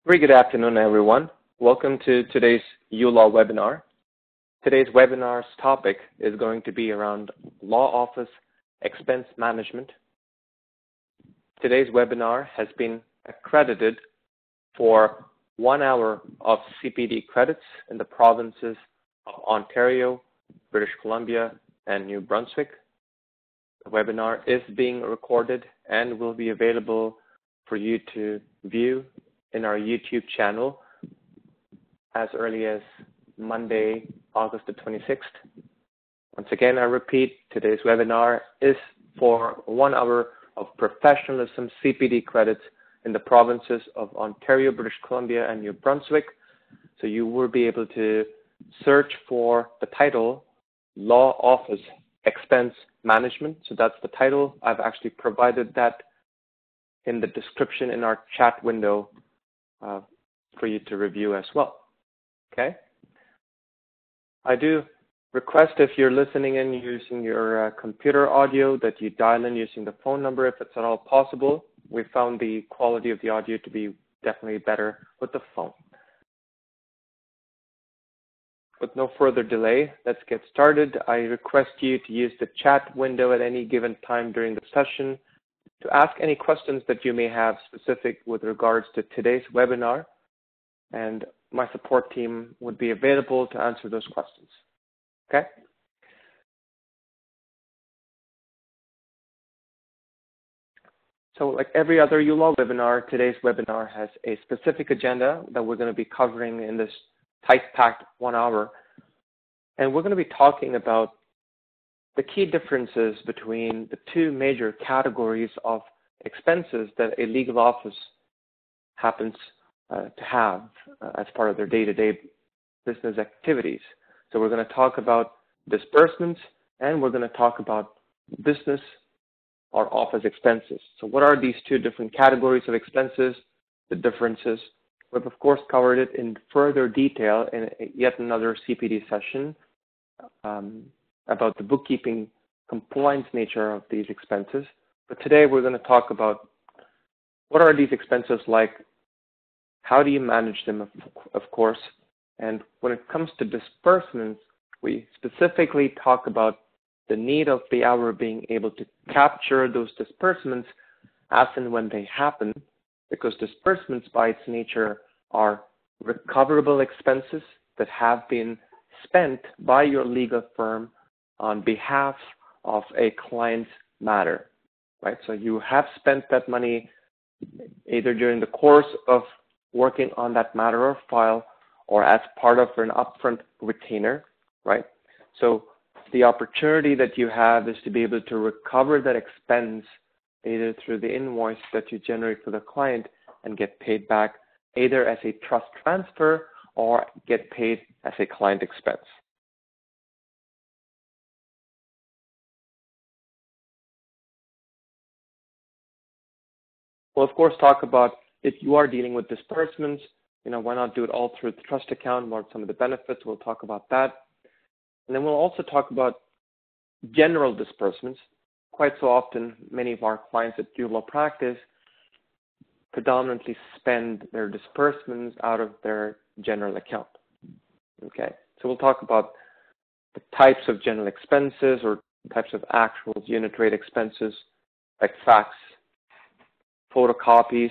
Very good afternoon, everyone. Welcome to today's uLaw webinar. Today's webinar's topic is going to be around law office expense management. Today's webinar has been accredited for 1 hour of CPD credits in the provinces of Ontario, British Columbia, and New Brunswick. The webinar is being recorded and will be available for you to view in our YouTube channel as early as Monday, August the 26th. Once again, I repeat, today's webinar is for 1 hour of professionalism CPD credits in the provinces of Ontario, British Columbia, and New Brunswick. So you will be able to search for the title, Law Office Expense Management. So that's the title. I've actually provided that in the description in our chat window for you to review as well. Okay. I do request if you're listening in using your computer audio that you dial in using the phone number if it's at all possible. We found the quality of the audio to be definitely better with the phone. With no further delay, let's get started. I request you to use the chat window at any given time during the session to ask any questions that you may have specific with regards to today's webinar, and my support team would be available to answer those questions. Okay? So like every other uLaw webinar, today's webinar has a specific agenda that we're going to be covering in this tight-packed 1 hour. And we're going to be talking about the key differences between the two major categories of expenses that a legal office happens to have as part of their day-to-day business activities. So we're going to talk about disbursements, and we're going to talk about business or office expenses. So what are these two different categories of expenses, the differences? We've, of course, covered it in further detail in yet another CPD session about the bookkeeping compliance nature of these expenses. But today we're going to talk about what are these expenses like, how do you manage them, of course, and when it comes to disbursements, we specifically talk about the need of the hour being able to capture those disbursements as and when they happen, because disbursements by its nature are recoverable expenses that have been spent by your legal firm on behalf of a client's matter, right? So you have spent that money either during the course of working on that matter or file or as part of an upfront retainer, right? So the opportunity that you have is to be able to recover that expense either through the invoice that you generate for the client and get paid back either as a trust transfer or get paid as a client expense. We'll, of course, talk about if you are dealing with disbursements, why not do it all through the trust account? What are some of the benefits? We'll talk about that. And then we'll also talk about general disbursements. Quite so often, many of our clients at uLapractice predominantly spend their disbursements out of their general account. Okay, so we'll talk about the types of general expenses or types of actual unit rate expenses like fax, photocopies,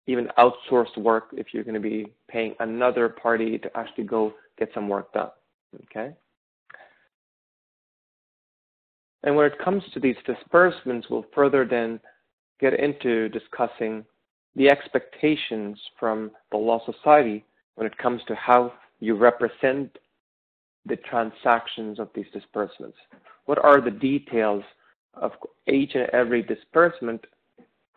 even outsourced work if you're going to be paying another party to actually go get some work done. Okay. And when it comes to these disbursements, we'll further then get into discussing the expectations from the Law Society when it comes to how you represent the transactions of these disbursements. What are the details of each and every disbursement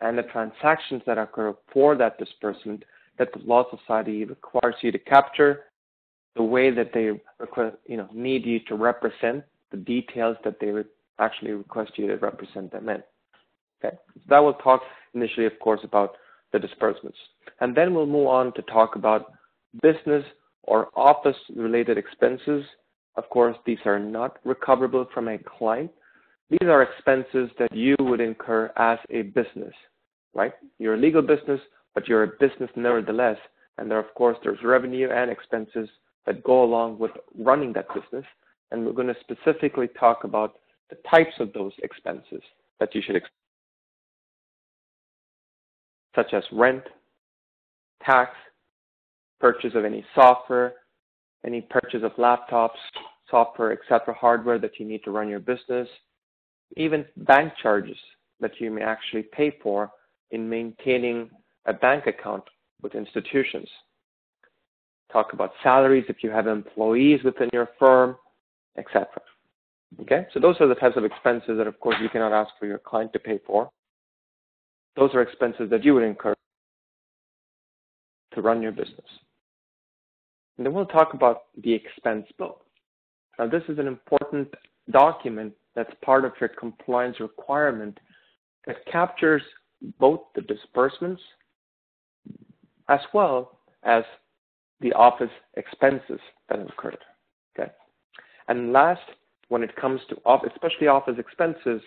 and the transactions that occur for that disbursement that the Law Society requires you to capture, the way that they need you to represent the details that they would actually request you to represent them in. Okay, so that will talk initially, of course, about the disbursements. And then we'll move on to talk about business or office-related expenses. Of course, these are not recoverable from a client. These are expenses that you would incur as a business, right? You're a legal business, but you're a business nevertheless. And there, of course, there's revenue and expenses that go along with running that business. And we're going to specifically talk about the types of those expenses that you should expect, such as rent, tax, purchase of any software, any purchase of laptops, software, etc., hardware that you need to run your business, even bank charges that you may actually pay for in maintaining a bank account with institutions. Talk about salaries if you have employees within your firm, etc. Okay, so those are the types of expenses that, of course, you cannot ask for your client to pay for. Those are expenses that you would incur to run your business. And then we'll talk about the expense book. Now, this is an important document that's part of your compliance requirement that captures both the disbursements as well as the office expenses that occurred. Okay. And last, when it comes to especially office expenses,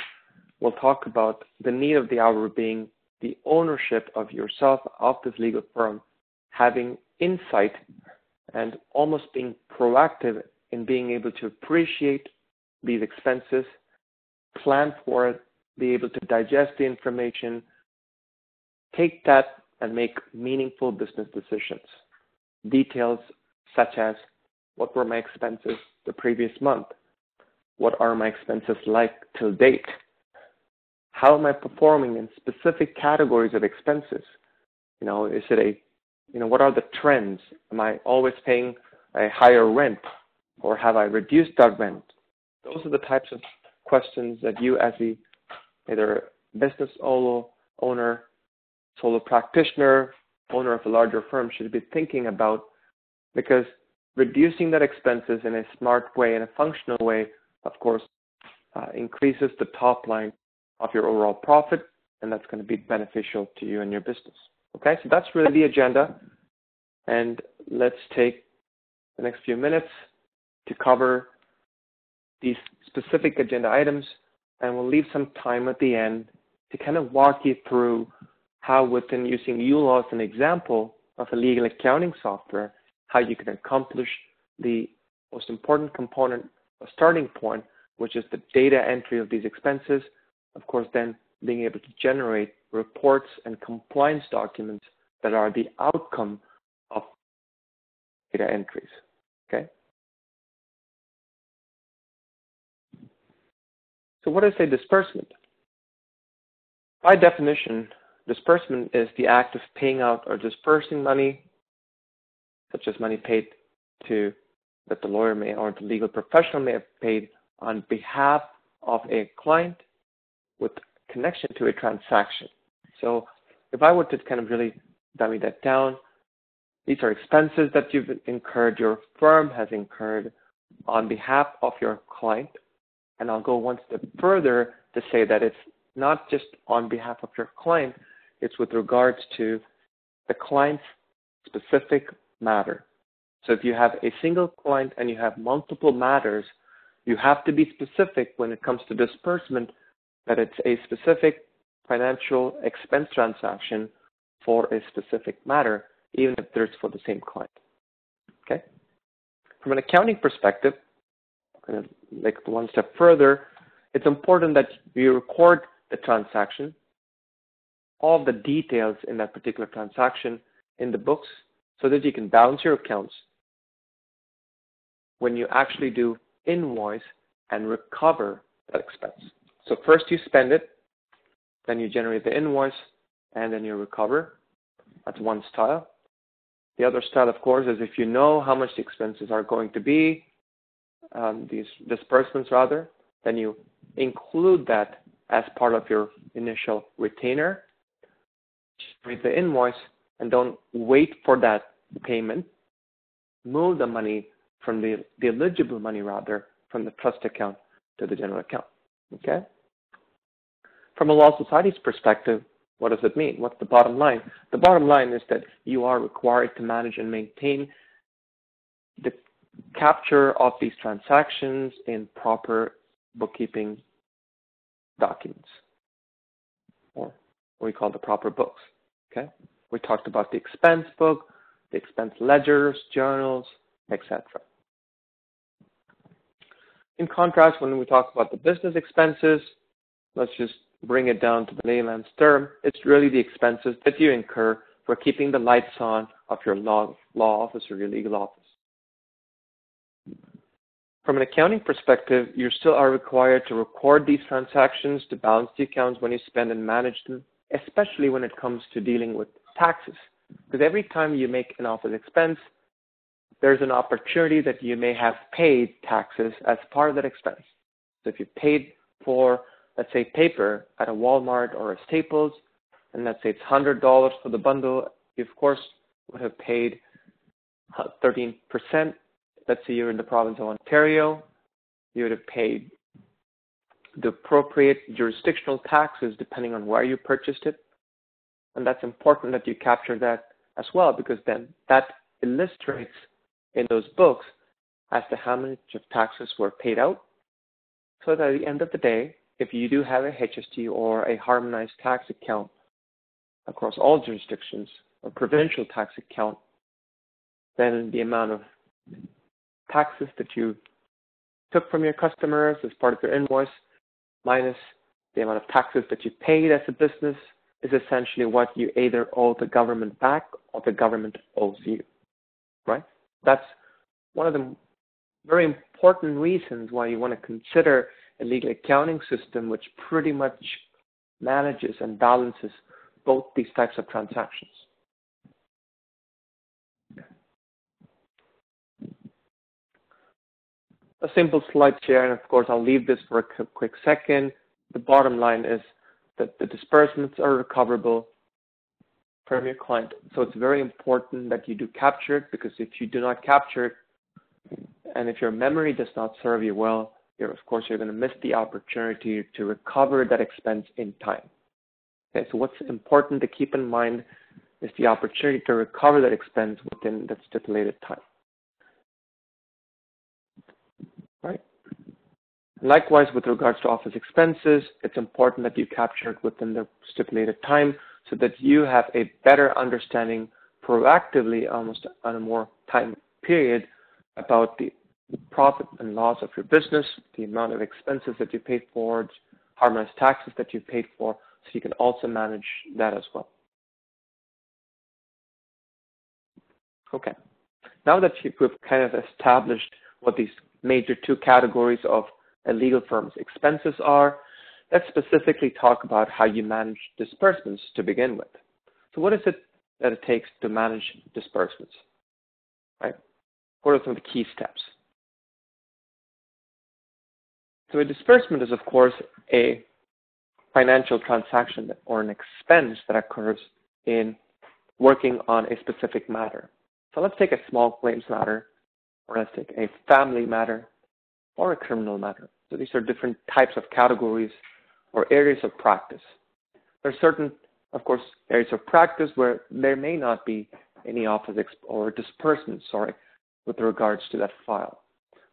we'll talk about the need of the hour being the ownership of yourself, of this legal firm, having insight and almost being proactive in being able to appreciate these expenses, plan for it, be able to digest the information, take that and make meaningful business decisions. Details such as, what were my expenses the previous month? What are my expenses like till date? How am I performing in specific categories of expenses? Is it what are the trends? Am I always paying a higher rent, or have I reduced that rent? Those are the types of questions that you, as either business owner, solo practitioner, owner of a larger firm, should be thinking about, because reducing that expenses in a smart way, in a functional way, of course, increases the top line of your overall profit, and that's going to be beneficial to you and your business. Okay, so that's really the agenda, and let's take the next few minutes to cover these specific agenda items, and we'll leave some time at the end to kind of walk you through how, within using uLaw as an example of a legal accounting software, how you can accomplish the most important component, a starting point, which is the data entry of these expenses. Of course, then being able to generate reports and compliance documents that are the outcome of data entries. Okay? So what is a disbursement? By definition, disbursement is the act of paying out or dispersing money, such as money paid that the lawyer may or the legal professional may have paid on behalf of a client with connection to a transaction. So if I were to kind of really dummy that down, these are expenses that you've incurred, your firm has incurred on behalf of your client. And I'll go one step further to say that it's not just on behalf of your client, it's with regards to the client's specific matter. So if you have a single client and you have multiple matters, you have to be specific when it comes to disbursement that it's a specific financial expense transaction for a specific matter, even if it's for the same client. Okay? From an accounting perspective, I'm going to take one step further. It's important that you record the transaction, all the details in that particular transaction in the books, so that you can balance your accounts when you actually do invoice and recover that expense. So first you spend it, then you generate the invoice, and then you recover. That's one style. The other style, of course, is if you know how much the expenses are going to be, these disbursements rather, then you include that as part of your initial retainer, generate the invoice, and don't wait for that payment. Move the money from the eligible money rather from the trust account to the general account. Okay? From a law society's perspective, what does it mean? What's the bottom line? The bottom line is that you are required to manage and maintain the capture of these transactions in proper bookkeeping documents, or what we call the proper books. Okay? We talked about the expense book, the expense ledgers, journals, etc. In contrast, when we talk about the business expenses, let's just bring it down to the layman's term. It's really the expenses that you incur for keeping the lights on of your law office or your legal office. From an accounting perspective, you still are required to record these transactions to balance the accounts when you spend and manage them, especially when it comes to dealing with taxes. Because every time you make an office expense, there's an opportunity that you may have paid taxes as part of that expense. So if you paid for, let's say, paper at a Walmart or a Staples, and let's say it's $100 for the bundle, you of course would have paid 13%. Let's say you're in the province of Ontario, you would have paid the appropriate jurisdictional taxes depending on where you purchased it. And that's important that you capture that as well, because then that illustrates in those books as to how much of taxes were paid out. So that at the end of the day, if you do have a HST or a harmonized tax account across all jurisdictions, or provincial tax account, then the amount of taxes that you took from your customers as part of your invoice minus the amount of taxes that you paid as a business is essentially what you either owe the government back or the government owes you, right? That's one of the very important reasons why you want to consider a legal accounting system which pretty much manages and balances both these types of transactions. A simple slide here, and of course I'll leave this for a quick second. The bottom line is that the disbursements are recoverable from your client. So it's very important that you do capture it, because if you do not capture it, and if your memory does not serve you well, you're going to miss the opportunity to recover that expense in time. Okay, so what's important to keep in mind is the opportunity to recover that expense within that stipulated time. Right? Likewise, with regards to office expenses, it's important that you capture it within the stipulated time so that you have a better understanding proactively, almost on a more time period, about the profit and loss of your business, the amount of expenses that you paid for, harmonized taxes that you paid for, so you can also manage that as well. Okay. Now that we've kind of established what these major two categories of a legal firm's expenses are, let's specifically talk about how you manage disbursements to begin with. So what is it that it takes to manage disbursements? Right? What are some of the key steps? So a disbursement is, of course, a financial transaction or an expense that occurs in working on a specific matter. So let's take a small claims matter, or let's take a family matter, or a criminal matter. So these are different types of categories or areas of practice. There are certain, of course, areas of practice where there may not be any office or disbursement, with regards to that file.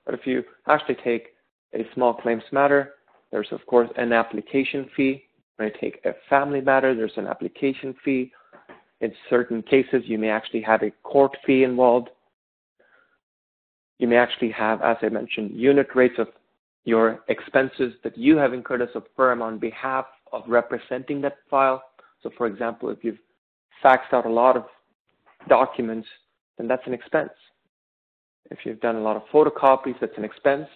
But if you actually take a small claims matter, there's, of course, an application fee. When I take a family matter, there's an application fee. In certain cases, you may actually have a court fee involved. You may actually have, as I mentioned, unit rates of your expenses that you have incurred as a firm on behalf of representing that file. So, for example, if you've faxed out a lot of documents, then that's an expense. If you've done a lot of photocopies, that's an expense.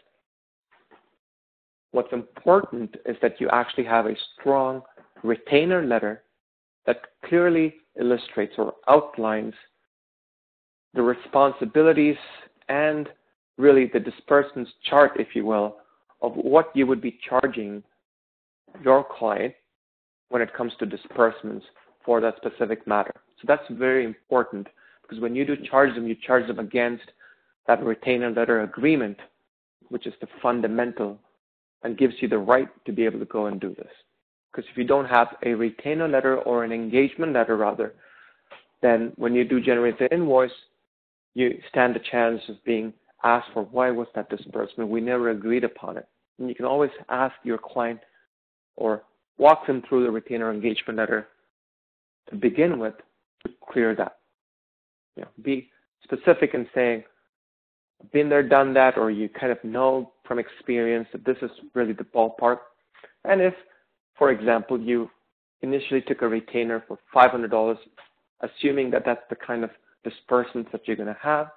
What's important is that you actually have a strong retainer letter that clearly illustrates or outlines the responsibilities and really the disbursements chart, if you will, of what you would be charging your client when it comes to disbursements for that specific matter. So that's very important, because when you do charge them, you charge them against that retainer letter agreement, which is the fundamental and gives you the right to be able to go and do this. Because if you don't have a retainer letter or an engagement letter rather, then when you do generate the invoice, you stand a chance of being asked for, why was that disbursement? We never agreed upon it. And you can always ask your client or walk them through the retainer engagement letter to begin with, to clear that. Be specific in saying, been there, done that, or you kind of know from experience that this is really the ballpark. And if, for example, you initially took a retainer for $500, assuming that that's the kind of disbursements that you're going to have,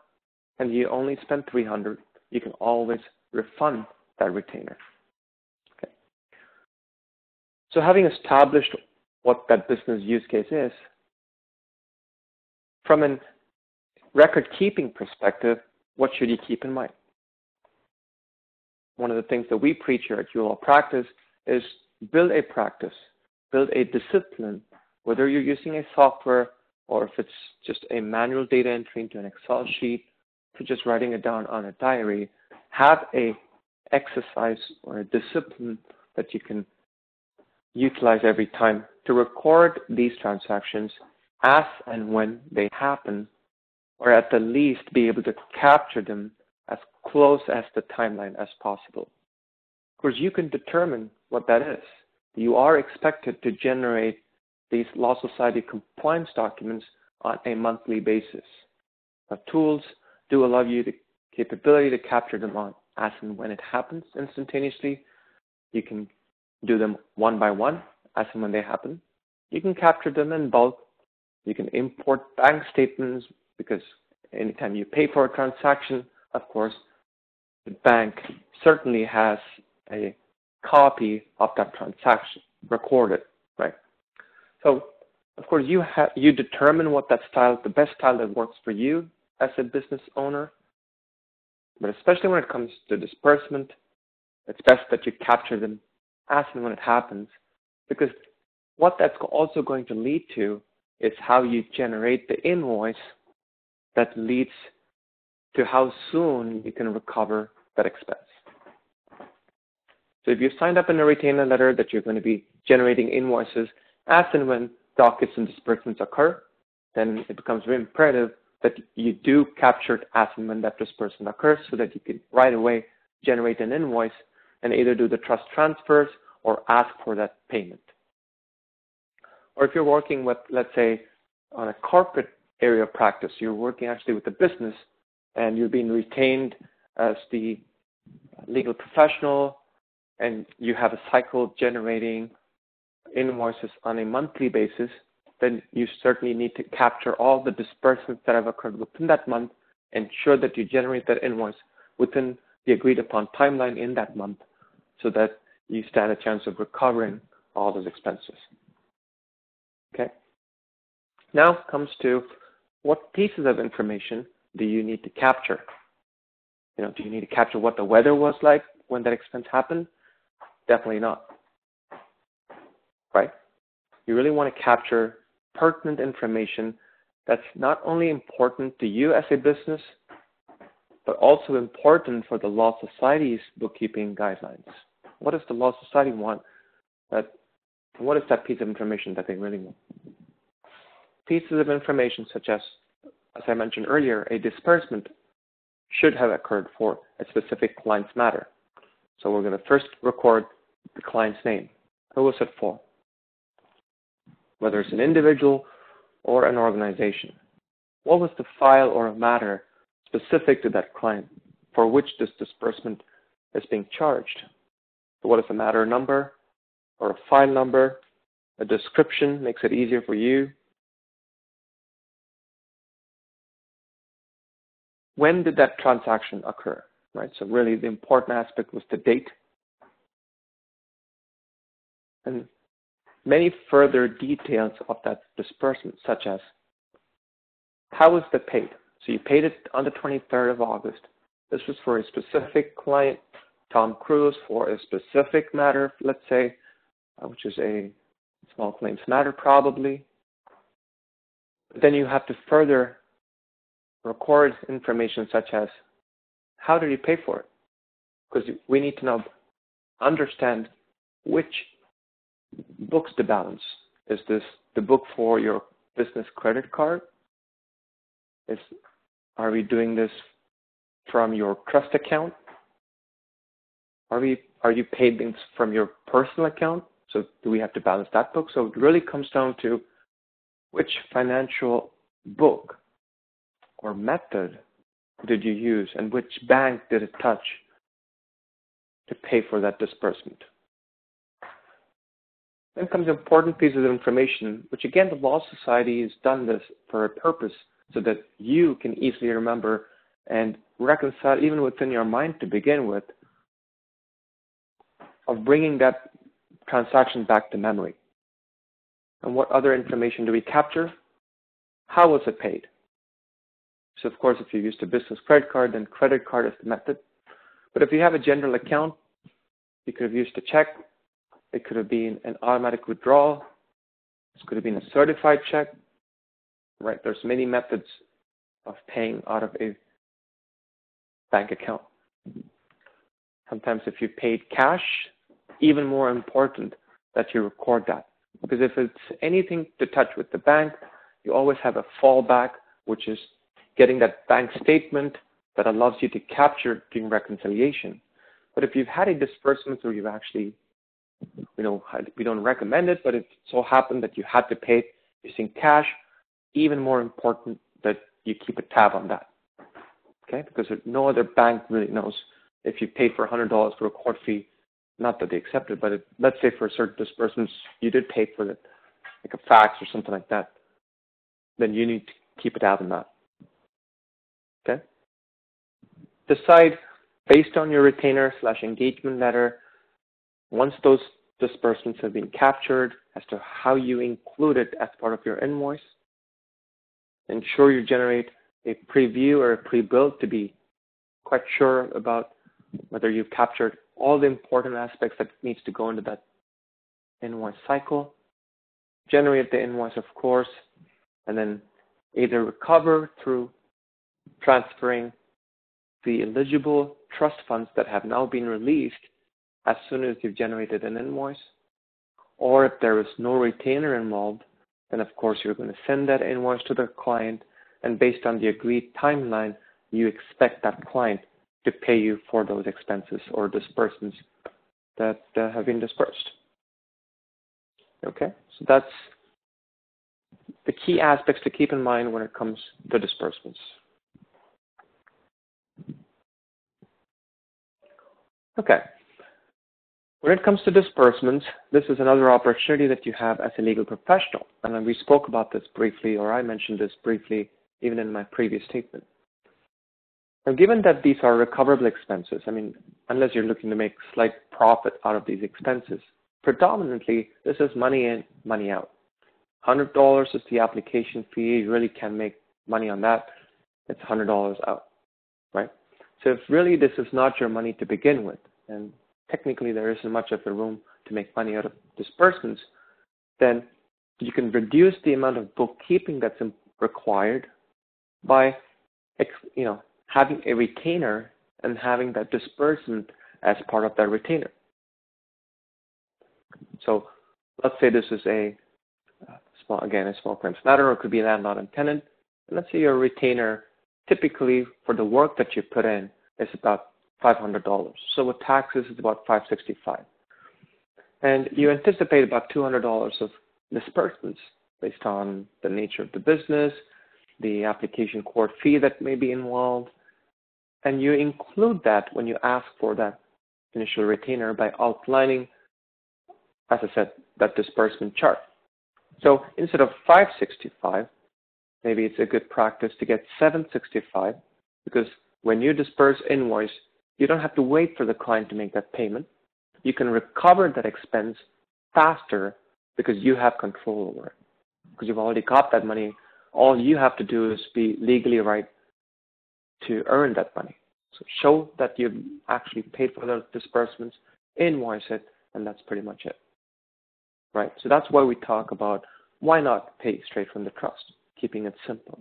and you only spend $300, you can always refund that retainer. Okay. So having established what that business use case is, from a record-keeping perspective, what should you keep in mind? One of the things that we preach here at uLaw Practice is build a practice, build a discipline, whether you're using a software or if it's just a manual data entry into an Excel sheet, to just writing it down on a diary. Have a exercise or a discipline that you can utilize every time to record these transactions as and when they happen, or at the least be able to capture them as close as the timeline as possible. Of course, you can determine what that is. You are expected to generate these Law Society compliance documents on a monthly basis. Now, tools do allow you the capability to capture them on as and when it happens instantaneously. You can do them one by one as and when they happen. You can capture them in bulk. You can import bank statements because anytime you pay for a transaction, of course, the bank certainly has a copy of that transaction recorded, right? So, of course, you determine what that style, the best style that works for you as a business owner. But especially when it comes to disbursement, it's best that you capture them as and when it happens, because what that's also going to lead to is how you generate the invoice that leads to how soon you can recover that expense. So if you've signed up in a retainer letter that you're going to be generating invoices as and when dockets and disbursements occur, then it becomes very imperative that you do capture it as and when that disbursement occurs so that you can right away generate an invoice and either do the trust transfers or ask for that payment. Or if you're working with, let's say, on a corporate area of practice, you're working actually with a business and you're being retained as the legal professional and you have a cycle generating invoices on a monthly basis, then you certainly need to capture all the disbursements that have occurred within that month, ensure that you generate that invoice within the agreed upon timeline in that month so that you stand a chance of recovering all those expenses. Okay. Now comes to what pieces of information do you need to capture? Do you need to capture what the weather was like when that expense happened? Definitely not. Right? You really want to capture pertinent information that's not only important to you as a business, but also important for the Law Society's bookkeeping guidelines. What does the Law Society want? What is that piece of information that they really want? Pieces of information such as I mentioned earlier, a disbursement should have occurred for a specific client's matter. So we're going to first record the client's name. Who was it for? Whether it's an individual or an organization. What was the file or a matter specific to that client for which this disbursement is being charged? So what is the matter number or a file number? A description makes it easier for you. When did that transaction occur? Right? So really the important aspect was the date. And many further details of that disbursement, such as how was it paid? So you paid it on the 23rd of August. This was for a specific client, Tom Cruise, for a specific matter, let's say, which is a small claims matter probably. But then you have to further record information such as how did you pay for it? Because we need to understand which book's the balance. Is this the book for your business credit card? Are we doing this from your trust account? Are you paid things from your personal account? So do we have to balance that book? So it really comes down to which financial book or method did you use, and which bank did it touch to pay for that disbursement? Then comes important pieces of information, which again, the Law Society has done this for a purpose so that you can easily remember and reconcile even within your mind to begin with, of bringing that transaction back to memory. And what other information do we capture? How was it paid? So of course, if you used a business credit card, then credit card is the method. But if you have a general account, you could have used a check. It could have been an automatic withdrawal. This could have been a certified check, right? There's many methods of paying out of a bank account. Sometimes if you paid cash, even more important that you record that. Because if it's anything to touch with the bank, you always have a fallback, which is getting that bank statement that allows you to capture during reconciliation. But if you've had a disbursement where you've actually, we don't recommend it, but it so happened that you had to pay it using cash, even more important that you keep a tab on that. Okay? Because no other bank really knows if you paid for $100 for a court fee, not that they accept it, but let's say for certain disbursements you did pay for it, like a fax or something like that, then you need to keep a tab on that. Okay? Decide based on your retainer/engagement letter, once those disbursements have been captured, as to how you include it as part of your invoice. Ensure you generate a preview or a pre-bill to be quite sure about whether you've captured all the important aspects that needs to go into that invoice cycle. Generate the invoice, of course, and then either recover through transferring the eligible trust funds that have now been released as soon as you've generated an invoice, or if there is no retainer involved, then of course you're going to send that invoice to the client, and based on the agreed timeline, you expect that client to pay you for those expenses or disbursements that have been dispersed. Okay, so that's the key aspects to keep in mind when it comes to disbursements. Okay, when it comes to disbursements, this is another opportunity that you have as a legal professional. And we spoke about this briefly, or I mentioned this briefly, even in my previous statement. Now, given that these are recoverable expenses, unless you're looking to make slight profit out of these expenses, predominantly, this is money in, money out. $100 is the application fee. You really can make money on that. It's $100 out, right? So if really this is not your money to begin with, and technically there isn't much of a room to make money out of disbursements, then you can reduce the amount of bookkeeping that's required by, having a retainer and having that disbursement as part of that retainer. So let's say this is a small claims matter, or it could be landlord and tenant. And let's say your retainer, typically for the work that you put in, is about $500. So with taxes, it's about $565. And you anticipate about $200 of disbursements based on the nature of the business, the application court fee that may be involved. And you include that when you ask for that initial retainer by outlining, as I said, that disbursement chart. So instead of $565, maybe it's a good practice to get $765, because when you disperse invoice, you don't have to wait for the client to make that payment. You can recover that expense faster because you have control over it. Because you've already got that money. All you have to do is be legally right to earn that money. So show that you've actually paid for those disbursements, invoice it, and that's pretty much it. Right? So that's why we talk about why not pay straight from the trust, keeping it simple.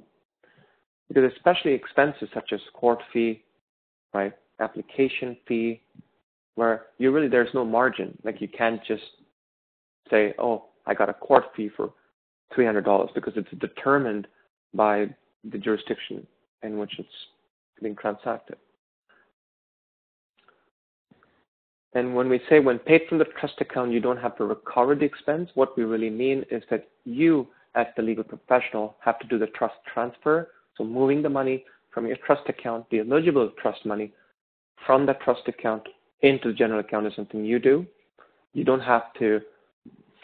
Because especially expenses such as court fee, right, application fee, where there's no margin. Like you can't just say, oh, I got a court fee for $300 because it's determined by the jurisdiction in which it's being transacted. And when we say when paid from the trust account, you don't have to recover the expense, what we really mean is that you as the legal professional, have to do the trust transfer. So moving the money from your trust account, the eligible trust money, from the trust account into the general account is something you do. You don't have to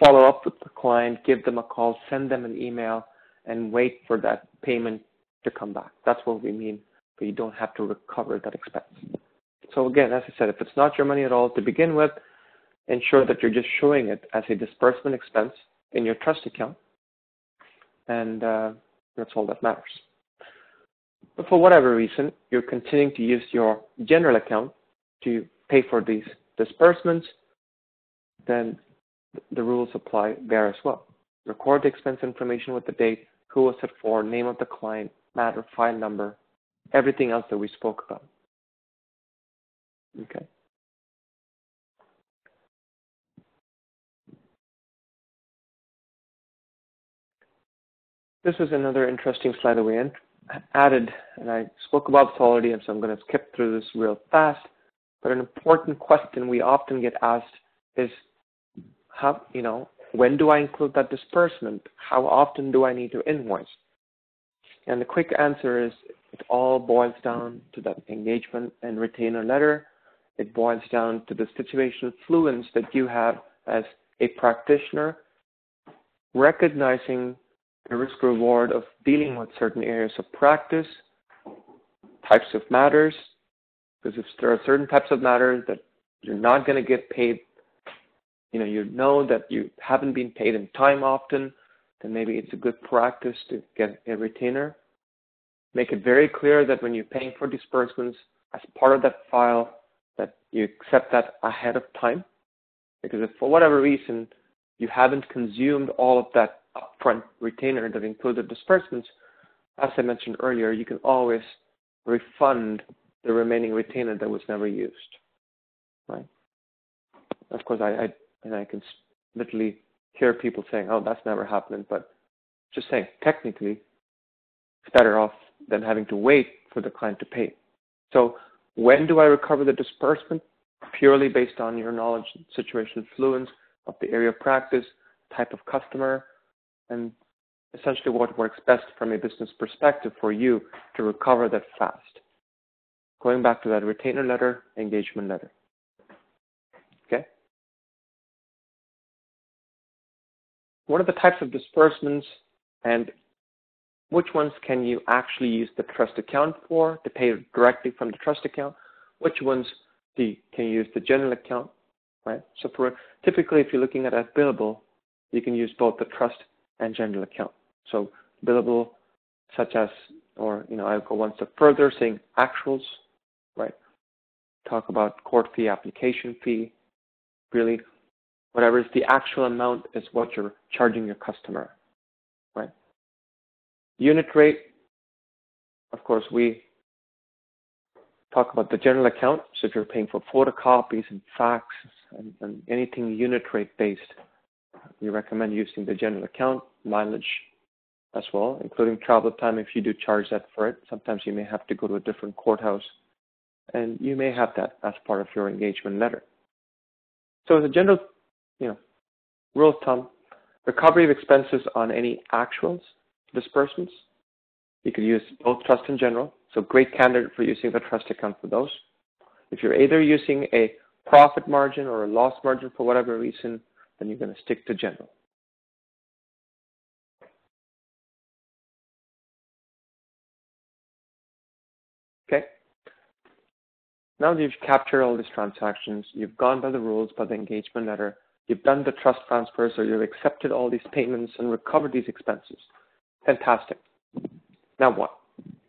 follow up with the client, give them a call, send them an email, and wait for that payment to come back. That's what we mean, but you don't have to recover that expense. So again, as I said, if it's not your money at all to begin with, ensure that you're just showing it as a disbursement expense in your trust account, and that's all that matters. But for whatever reason, you're continuing to use your general account to pay for these disbursements, then the rules apply there as well. Record the expense information with the date, who was it for, name of the client, matter, file number, everything else that we spoke about. Okay. This is another interesting slide that we added, and I spoke about this already, and so I'm going to skip through this real fast. But an important question we often get asked is, how, when do I include that disbursement? How often do I need to invoice? And the quick answer is, it all boils down to that engagement and retainer letter. It boils down to the situational fluence that you have as a practitioner, recognizing the risk reward of dealing with certain areas of practice, types of matters, because if there are certain types of matters that you're not going to get paid, you know that you haven't been paid in time often, then maybe it's a good practice to get a retainer. Make it very clear that when you're paying for disbursements, as part of that file, that you accept that ahead of time. Because if for whatever reason you haven't consumed all of that upfront retainer that included disbursements, as I mentioned earlier, you can always refund the remaining retainer that was never used. Right? Of course, I can literally hear people saying, "Oh, that's never happened," but just saying, technically, it's better off than having to wait for the client to pay. So when do I recover the disbursement? Purely based on your knowledge, situation, fluence of the area of practice, type of customer, and essentially what works best from a business perspective for you to recover that fast. Going back to that retainer letter, engagement letter. Okay? What are the types of disbursements, and which ones can you actually use the trust account for to pay directly from the trust account? Which ones can you use the general account? Right? So typically, if you're looking at a billable, you can use both the trust and general account. So billable, such as, or I'll go one step further, saying actuals, right? Talk about court fee, application fee. Really, whatever is the actual amount is what you're charging your customer, right? Unit rate, of course, we talk about the general account. So if you're paying for photocopies and fax and anything unit rate based, we recommend using the general account, mileage as well, including travel time if you do charge that for it. Sometimes you may have to go to a different courthouse, and you may have that as part of your engagement letter. So as a general, rule of thumb, recovery of expenses on any actuals, disbursements, you could use both trust and general. So great candidate for using the trust account for those. If you're either using a profit margin or a loss margin for whatever reason, then you're going to stick to general. Okay. Now that you've captured all these transactions, you've gone by the rules, by the engagement letter, you've done the trust transfers, or you've accepted all these payments and recovered these expenses. Fantastic. Now what?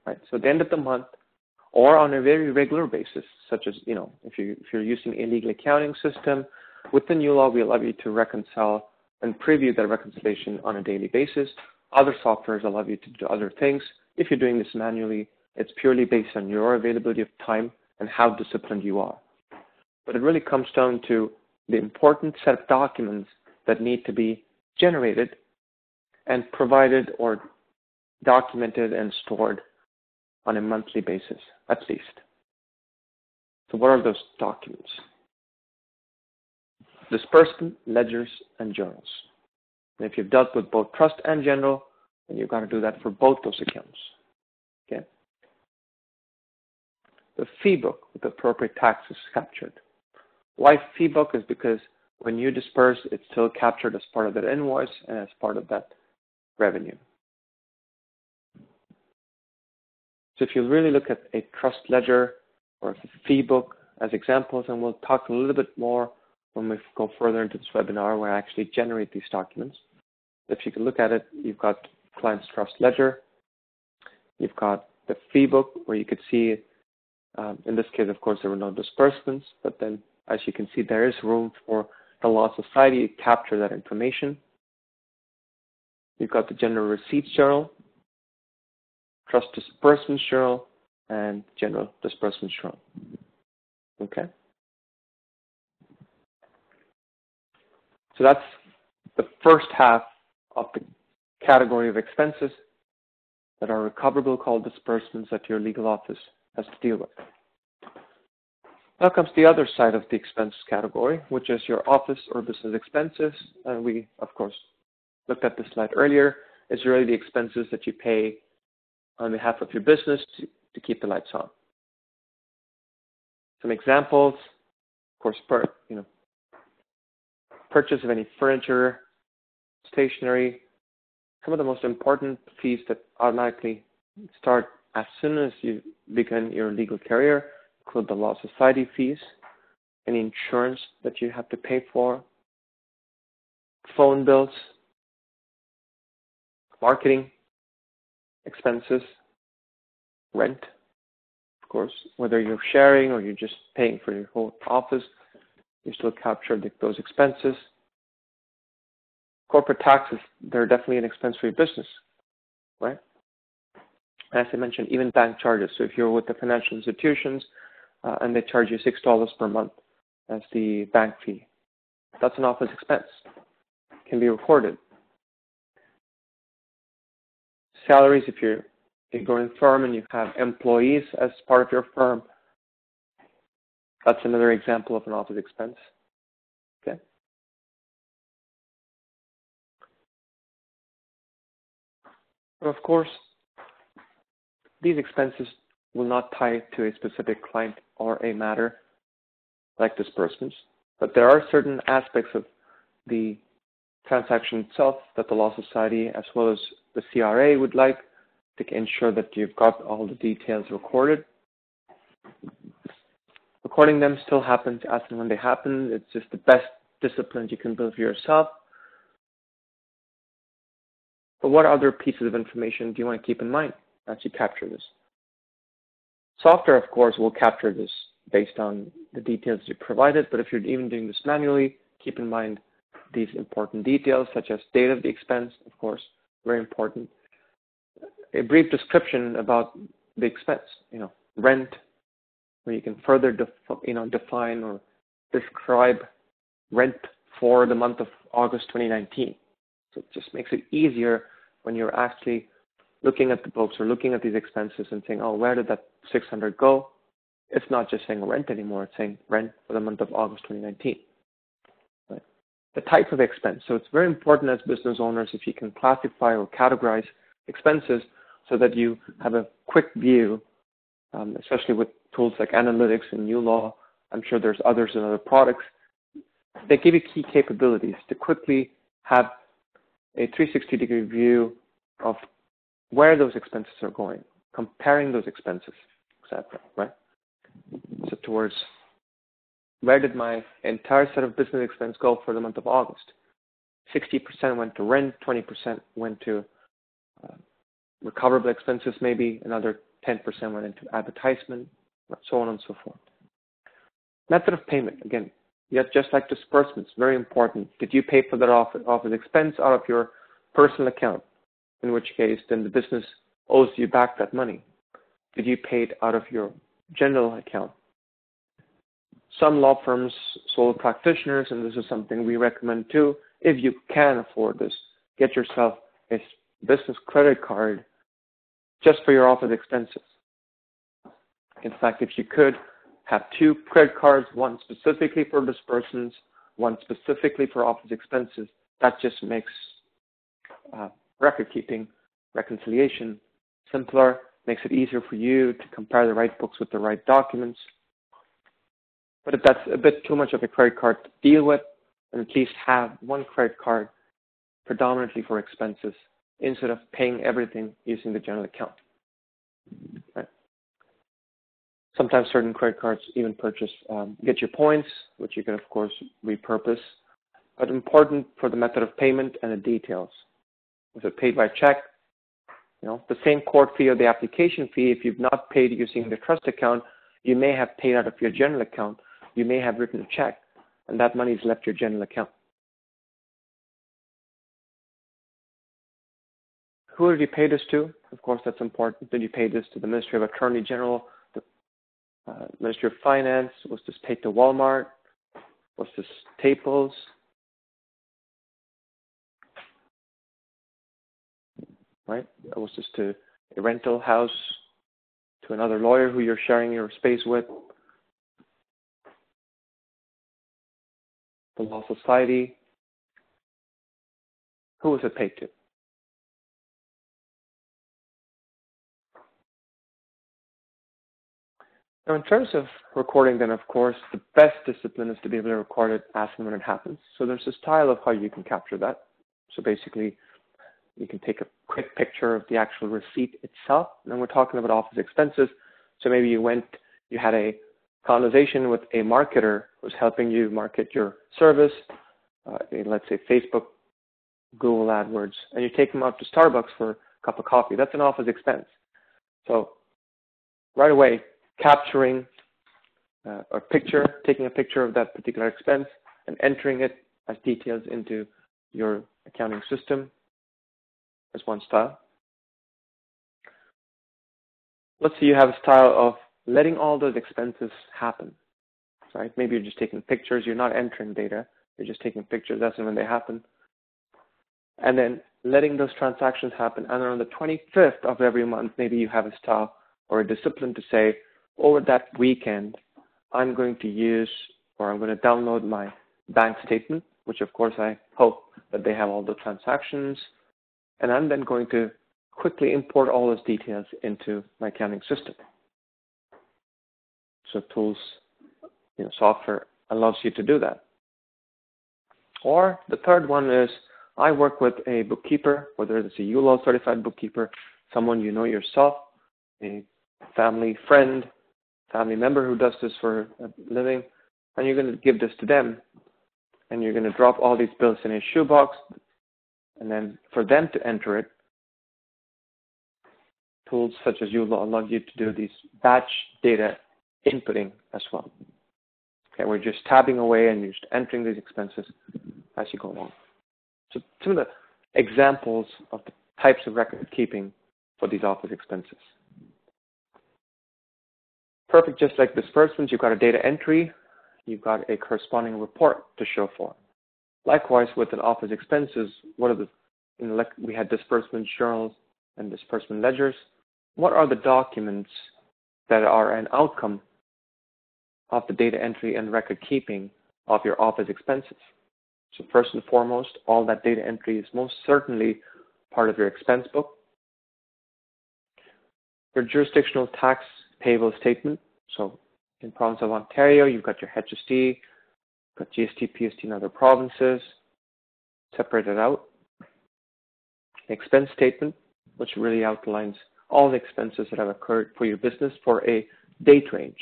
Right. So at the end of the month, or on a very regular basis, such as, if you're using a legal accounting system, within uLaw, we allow you to reconcile and preview that reconciliation on a daily basis. Other softwares allow you to do other things. If you're doing this manually, it's purely based on your availability of time and how disciplined you are. But it really comes down to the important set of documents that need to be generated and provided or documented and stored on a monthly basis, at least. So what are those documents? Disbursement, ledgers, and journals. And if you've dealt with both trust and general, then you've got to do that for both those accounts. Okay. The fee book with the appropriate taxes captured. Why fee book is because when you disperse, it's still captured as part of that invoice and as part of that revenue. So if you really look at a trust ledger or a fee book as examples, and we'll talk a little bit more when we go further into this webinar where I actually generate these documents. If you can look at it, you've got client's trust ledger. You've got the fee book where you could see, in this case, of course, there were no disbursements, but then as you can see, there is room for the Law Society to capture that information. You've got the General Receipts Journal, Trust Disbursements Journal, and General Disbursements Journal. Okay? So that's the first half of the category of expenses that are recoverable, called disbursements, that your legal office has to deal with. Now comes the other side of the expense category, which is your office or business expenses. And we, of course, looked at this slide earlier. It's really the expenses that you pay on behalf of your business to keep the lights on. Some examples, of course, purchase of any furniture, stationery. Some of the most important fees that automatically start as soon as you begin your legal career include the Law Society fees, any insurance that you have to pay for, phone bills, marketing expenses, rent, of course, whether you're sharing or you're just paying for your whole office, you still capture those expenses. Corporate taxes, they're definitely an expense for your business, right? As I mentioned, even bank charges. So if you're with the financial institutions and they charge you $6 per month as the bank fee, that's an office expense. It can be recorded. Salaries, if you're a growing firm and you have employees as part of your firm, that's another example of an office expense. Okay. And of course, these expenses will not tie to a specific client or a matter like disbursements, but there are certain aspects of the transaction itself that the Law Society as well as the CRA would like to ensure that you've got all the details recorded. Recording them still happens as and when they happen. It's just the best discipline you can build for yourself. But what other pieces of information do you want to keep in mind as you capture this? Software, of course, will capture this based on the details you provided, but if you're even doing this manually, keep in mind these important details such as date of the expense, of course, very important. A brief description about the expense, rent, where you can further define or describe rent for the month of August 2019. So it just makes it easier when you're actually looking at the books or looking at these expenses and saying, oh, where did that $600 go? It's not just saying rent anymore. It's saying rent for the month of August 2019. Right? The type of expense. So it's very important as business owners if you can classify or categorize expenses so that you have a quick view, especially with tools like analytics and uLaw. I'm sure there's others and other products. They give you key capabilities to quickly have a 360-degree view of where those expenses are going, comparing those expenses, etc. Right? So towards where did my entire set of business expense go for the month of August? 60% went to rent, 20% went to recoverable expenses, maybe another 10% went into advertisement, so on and so forth. Method of payment, again, yet just like disbursements, very important. Did you pay for that office expense out of your personal account? In which case, then the business owes you back that money. Did you pay it out of your general account? Some law firms, sole practitioners, and this is something we recommend too, if you can afford this, get yourself a business credit card just for your office expenses. In fact, if you could, have 2 credit cards, one specifically for disbursements, one specifically for office expenses. That just makes record keeping, reconciliation simpler, makes it easier for you to compare the right books with the right documents. But if that's a bit too much of a credit card to deal with, then at least have one credit card predominantly for expenses instead of paying everything using the general account. Right? Sometimes certain credit cards even get you points, which you can, of course, repurpose. But important for the method of payment and the details. If it's paid by check, the same court fee or the application fee, if you've not paid using the trust account, you may have paid out of your general account. You may have written a check, and that money has left your general account. Who did you pay this to? Of course, that's important. Did you pay this to the Ministry of Attorney General, the Ministry of Finance? Was this paid to Walmart? Was this Staples? Right? Or was this to a rental house, to another lawyer who you're sharing your space with? The Law Society? Who was it paid to? Now, in terms of recording, then, of course, the best discipline is to be able to record it as and when it happens. So there's a style of how you can capture that. So basically, you can take a quick picture of the actual receipt itself. And we're talking about office expenses. So maybe you had a conversation with a marketer who's helping you market your service, let's say Facebook, Google AdWords, and you take them out to Starbucks for a cup of coffee. That's an office expense. So right away, capturing taking a picture of that particular expense and entering it as details into your accounting system as one style. Let's say you have a style of letting all those expenses happen, right? Maybe you're just taking pictures, you're not entering data, you're just taking pictures as and when they happen. And then letting those transactions happen. And on the 25th of every month, maybe you have a style or a discipline to say, over that weekend, I'm going to download my bank statement, which of course I hope that they have all the transactions. And I'm then going to quickly import all those details into my accounting system. So tools, software allows you to do that. Or the third one is I work with a bookkeeper, whether it's a uLaw certified bookkeeper, someone you know yourself, a family friend, family member who does this for a living, and you're going to give this to them. And you're going to drop all these bills in a shoebox, and then for them to enter it, tools such as uLaw allow you to do these batch data inputting as well. Okay, we're just tabbing away and you're just entering these expenses as you go along. So some of the examples of the types of record keeping for these office expenses. Perfect, just like disbursements, you've got a data entry, you've got a corresponding report to show for. Likewise, with an office expenses, what are we had disbursement journals and disbursement ledgers. What are the documents that are an outcome of the data entry and record keeping of your office expenses? So first and foremost, all that data entry is most certainly part of your expense book. Your jurisdictional tax payable statement. So in province of Ontario, you've got your HST, got GST, PST, and other provinces separated out. Expense statement, which really outlines all the expenses that have occurred for your business for a date range.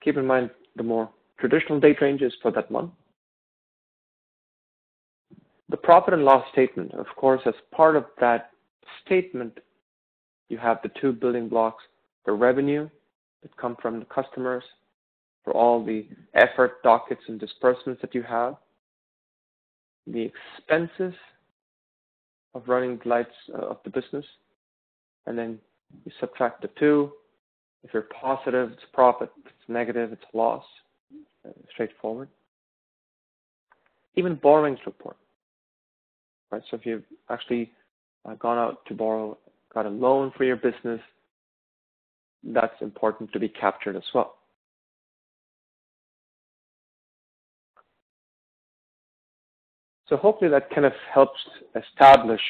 Keep in mind the more traditional date ranges for that month. The profit and loss statement, of course, as part of that statement, you have the two building blocks, the revenue that come from the customers for all the effort, dockets, and disbursements that you have, the expenses of running the lights of the business, and then you subtract the two. If you're positive, it's profit. If it's negative, it's loss. Straightforward. Even borrowings report. Right? So if you've actually gone out to borrow, got a loan for your business, that's important to be captured as well. So hopefully that kind of helps establish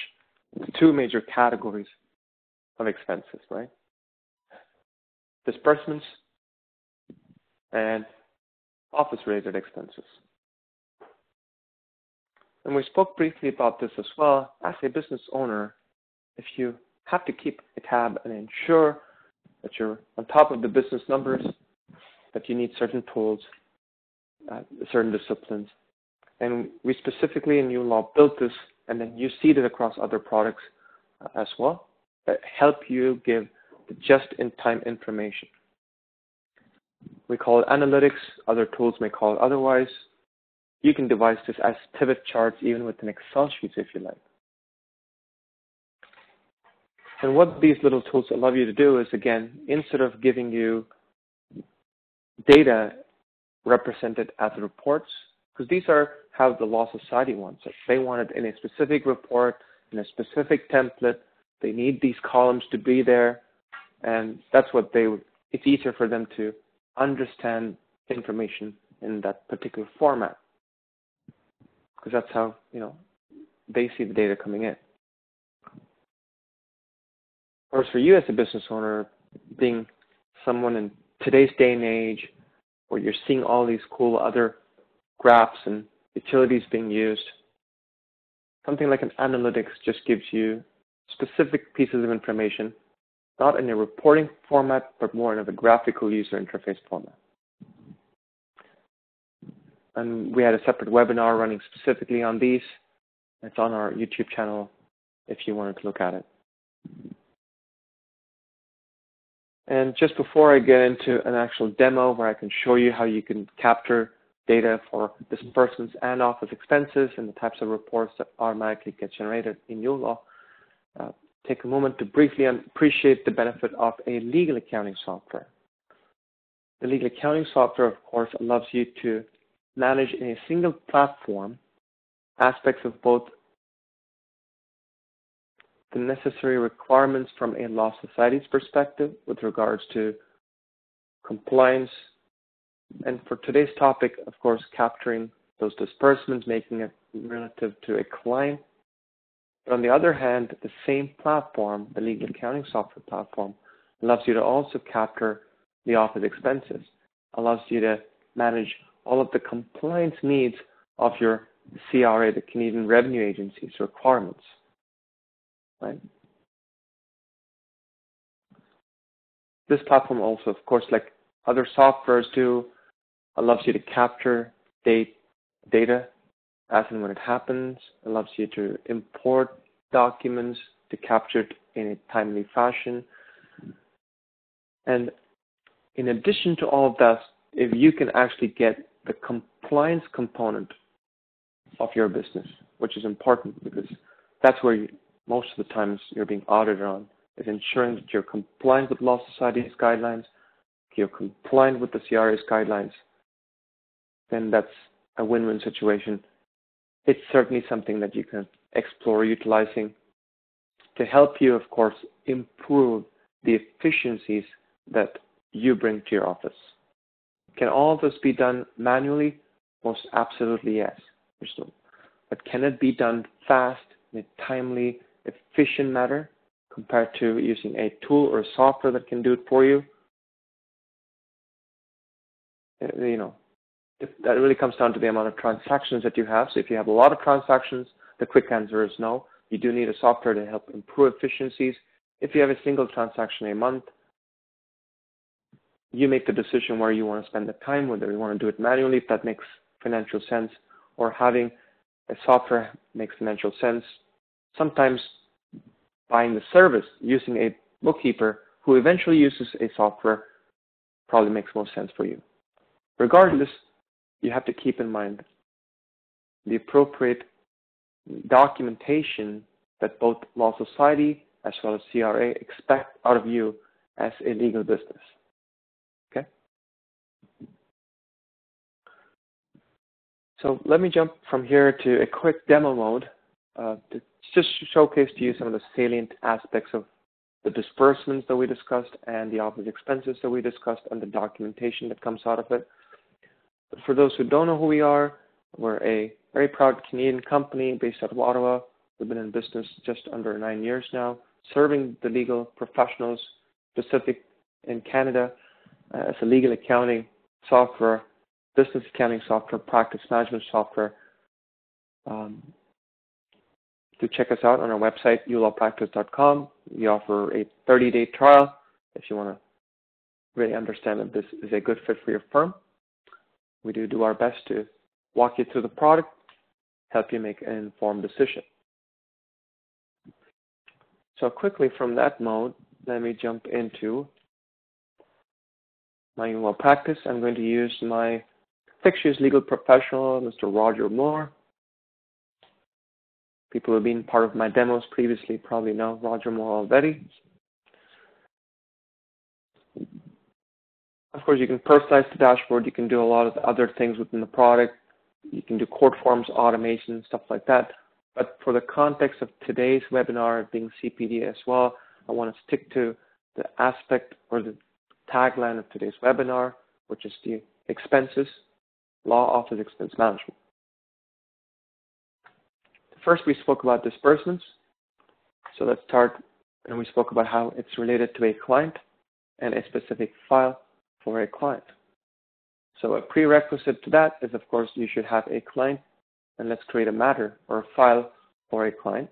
the two major categories of expenses, right? Disbursements and office-related expenses. And we spoke briefly about this as well. As a business owner, if you have to keep a tab and ensure that you're on top of the business numbers, that you need certain tools, certain disciplines. And we specifically in uLaw built this, and then you see it across other products as well, that help you give the just-in-time information. We call it analytics. Other tools may call it otherwise. You can devise this as pivot charts, even with an Excel sheet if you like. And what these little tools allow you to do is, again, instead of giving you data represented as reports, because these are how the Law Society wants it. They want it in a specific report, in a specific template. They need these columns to be there, and that's what it's easier for them to understand information in that particular format, because that's how, they see the data coming in. Of course, for you as a business owner, being someone in today's day and age, where you're seeing all these cool other graphs and utilities being used, something like an analytics just gives you specific pieces of information, not in a reporting format, but more in a graphical user interface format. And we had a separate webinar running specifically on these. It's on our YouTube channel if you wanted to look at it. And just before I get into an actual demo where I can show you how you can capture data for disbursements and office expenses and the types of reports that automatically get generated in uLaw, take a moment to briefly appreciate the benefit of a legal accounting software. The legal accounting software, of course, allows you to manage in a single platform aspects of both the necessary requirements from a law society's perspective with regards to compliance, and for today's topic, of course, capturing those disbursements, making it relative to a client. But on the other hand, the same platform, the legal accounting software platform, allows you to also capture the office expenses, allows you to manage all of the compliance needs of your CRA, the Canadian Revenue Agency's requirements. Right. This platform also, of course, like other softwares do, allows you to capture data as and when it happens, allows you to import documents to capture it in a timely fashion. And in addition to all of that, if you can actually get the compliance component of your business, which is important because that's where most of the times you're being audited on, is ensuring that you're compliant with Law Society's guidelines, you're compliant with the CRA's guidelines, then that's a win-win situation. It's certainly something that you can explore utilizing to help you, of course, improve the efficiencies that you bring to your office. Can all of this be done manually? Most absolutely yes. But can it be done fast, in a timely, efficient manner compared to using a tool or a software that can do it for you? That really comes down to the amount of transactions that you have. So if you have a lot of transactions, the quick answer is no. You do need a software to help improve efficiencies. If you have a single transaction a month, you make the decision where you want to spend the time, whether you want to do it manually, if that makes financial sense, or having a software makes financial sense. Sometimes buying the service, using a bookkeeper who eventually uses a software probably makes most sense for you. Regardless, you have to keep in mind the appropriate documentation that both Law Society as well as CRA expect out of you as a legal business. Okay? So let me jump from here to a quick demo mode to just showcase to you some of the salient aspects of the disbursements that we discussed and the office expenses that we discussed and the documentation that comes out of it. But for those who don't know who we are, we're a Very proud Canadian company based out of Ottawa. We've been in business just under 9 years now, serving the legal professionals specific in Canada as a legal accounting software, business accounting software, practice management software. Do check us out on our website, ulawpractice.com. We offer a 30-day trial if you want to really understand that this is a good fit for your firm. We do our best to walk you through the product, help you make an informed decision. So quickly from that mode, let me jump into my uLaw practice. I'm going to use my fixtures legal professional, Mr. Roger Moore. People who have been part of my demos previously probably know Roger Moore already. Of course, you can personalize the dashboard. You can do a lot of other things within the product. You can do court forms, automation, stuff like that. But for the context of today's webinar being CPD as well, I want to stick to the aspect or the tagline of today's webinar, which is the expenses, law office expense management. First, we spoke about disbursements. So let's start, and we spoke about how it's related to a client and a specific file for a client. So a prerequisite to that is, of course, you should have a client, and let's create a matter or a file for a client.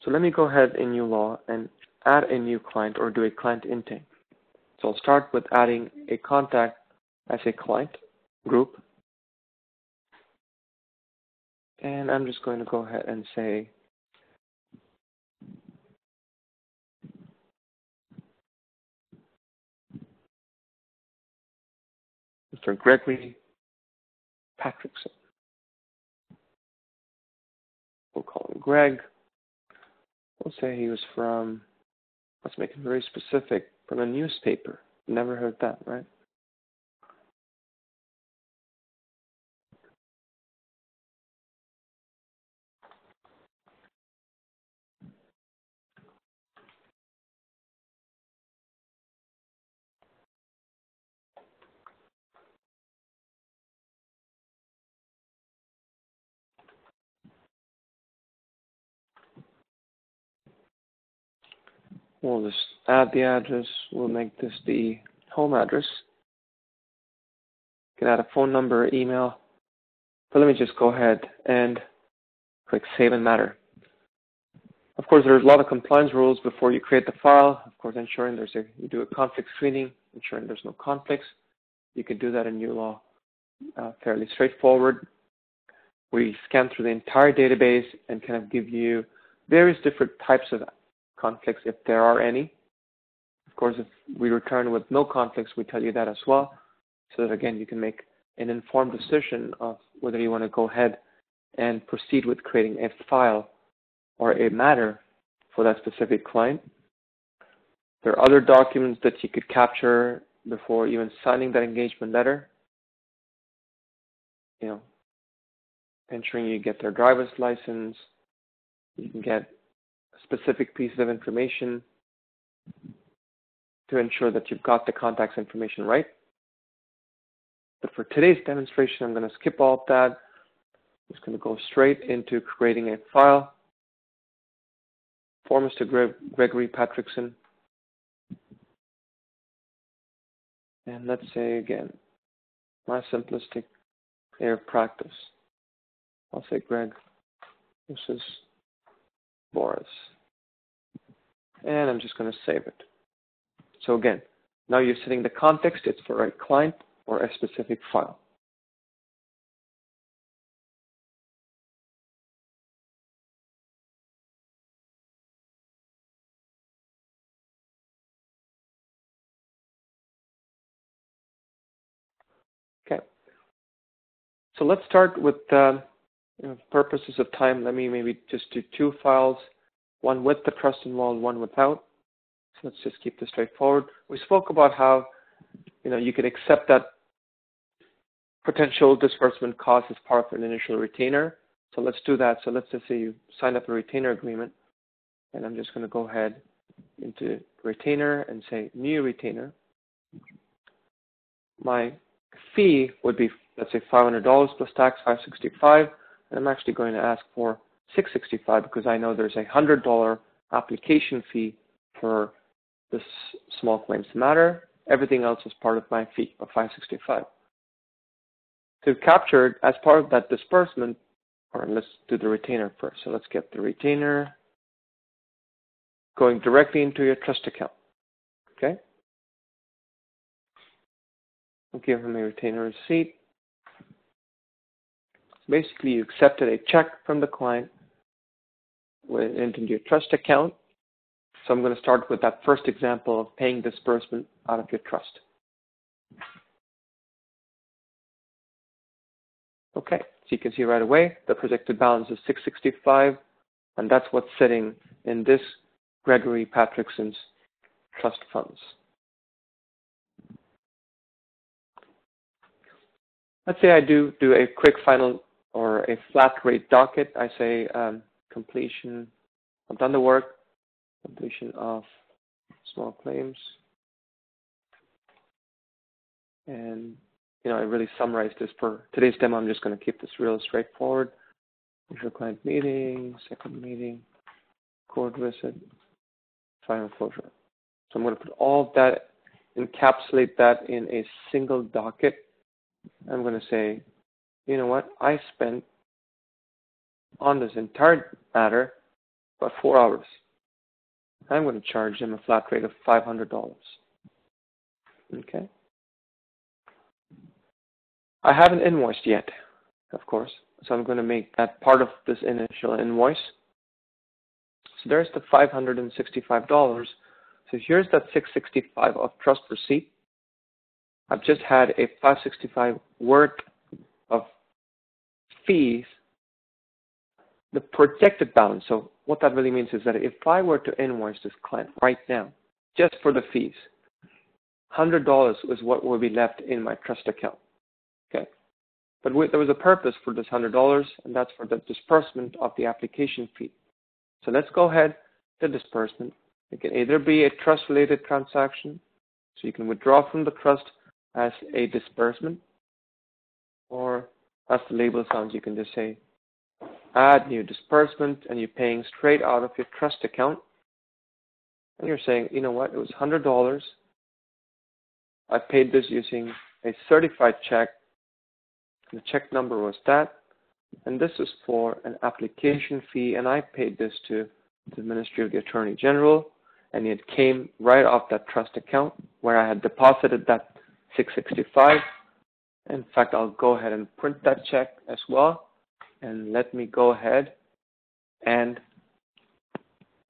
So let me go ahead in uLaw and add a new client or do a client intake. So I'll start with adding a contact as a client group. And I'm just going to go ahead and say Mr. Gregory Patrickson. We'll call him Greg. We'll say he was from, let's make it very specific, from a newspaper. Never heard that, right? We'll just add the address. We'll make this the home address. You can add a phone number, email. But let me just go ahead and click Save and Matter. Of course, there's a lot of compliance rules before you create the file. Of course, ensuring you do a conflict screening, ensuring there's no conflicts. You can do that in uLaw fairly straightforward. We scan through the entire database and kind of give you various different types of conflicts if there are any. Of course, if we return with no conflicts, we tell you that as well, so that again you can make an informed decision of whether you want to go ahead and proceed with creating a file or a matter for that specific client. There are other documents that you could capture before even signing that engagement letter. You know, ensuring you get their driver's license. You can get specific pieces of information to ensure that you've got the contact's information right. But for today's demonstration, I'm going to skip all of that. I'm just going to go straight into creating a file for Mr. Gregory Patrickson. And let's say again, my simplistic area of practice. I'll say Greg, this is Boris. And I'm just going to save it. So again, now you're setting the context. It's for a client or a specific file. Okay. So let's start with purposes of time. Let me maybe just do two files, one with the trust involved, one without. So let's just keep this straightforward. We spoke about how you could accept that potential disbursement cost as part of an initial retainer. So let's do that. So let's just say you signed up a retainer agreement, and I'm just going to go ahead into retainer and say new retainer. My fee would be let's say $500 plus tax, $565, and I'm actually going to ask for $665 because I know there's a $100 application fee for this small claims matter. Everything else is part of my fee of $565. To capture it as part of that disbursement, or let's do the retainer first. So let's get the retainer going directly into your trust account. Okay? I'll give him a retainer receipt. Basically, you accepted a check from the client went into your trust account. So I'm going to start with that first example of paying disbursement out of your trust. Okay, so you can see right away the projected balance is $665, and that's what's sitting in this Gregory Patrickson's trust funds. Let's say I do a quick final or a flat rate docket. I say completion, I've done the work, completion of small claims, and I really summarized this for today's demo. I'm just going to keep this real straightforward. Initial client meeting, second meeting, court visit, final closure. So I'm going to put all of that, encapsulate that in a single docket. I'm going to say, you know what, I spent on this entire matter about 4 hours. I'm going to charge them a flat rate of $500. Okay. I haven't invoiced yet, of course, so I'm going to make that part of this initial invoice. So there's the $565. So here's that $665 of trust receipt. I've just had a $565 worth of fees. The projected balance, so what that really means is that if I were to invoice this client right now, just for the fees, $100 is what will be left in my trust account. Okay, but there was a purpose for this $100, and that's for the disbursement of the application fee. So let's go ahead to disbursement. It can either be a trust-related transaction, so you can withdraw from the trust as a disbursement, or as the label sounds, you can just say add new disbursement, and you're paying straight out of your trust account. And you're saying, you know what, it was $100. I paid this using a certified check. The check number was that, and this is for an application fee, and I paid this to the Ministry of the Attorney General, and it came right off that trust account where I had deposited that $665. In fact, I'll go ahead and print that check as well, and let me go ahead and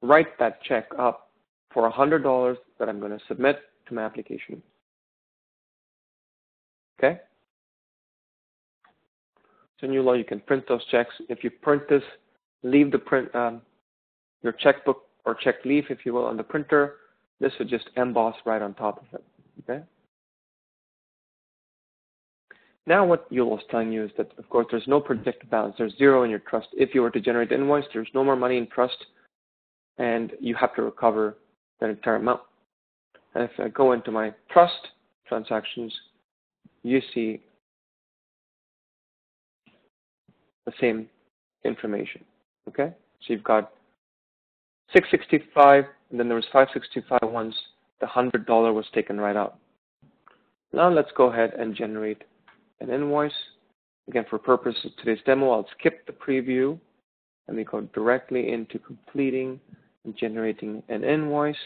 write that check up for $100 that I'm going to submit to my application. Okay? So in uLaw, you can print those checks. If you print this, leave the print, your checkbook or check leaf, if you will, on the printer. This would just emboss right on top of it. Okay. Now what uLaw is telling you is that, of course, there's no projected balance. There's zero in your trust. If you were to generate the invoice, there's no more money in trust, and you have to recover that entire amount. And if I go into my trust transactions, you see the same information. Okay, so you've got $665, and then there was $565 once the $100 was taken right out. Now let's go ahead and generate an invoice. Again, for purposes of today's demo, I'll skip the preview, and we go directly into completing and generating an invoice.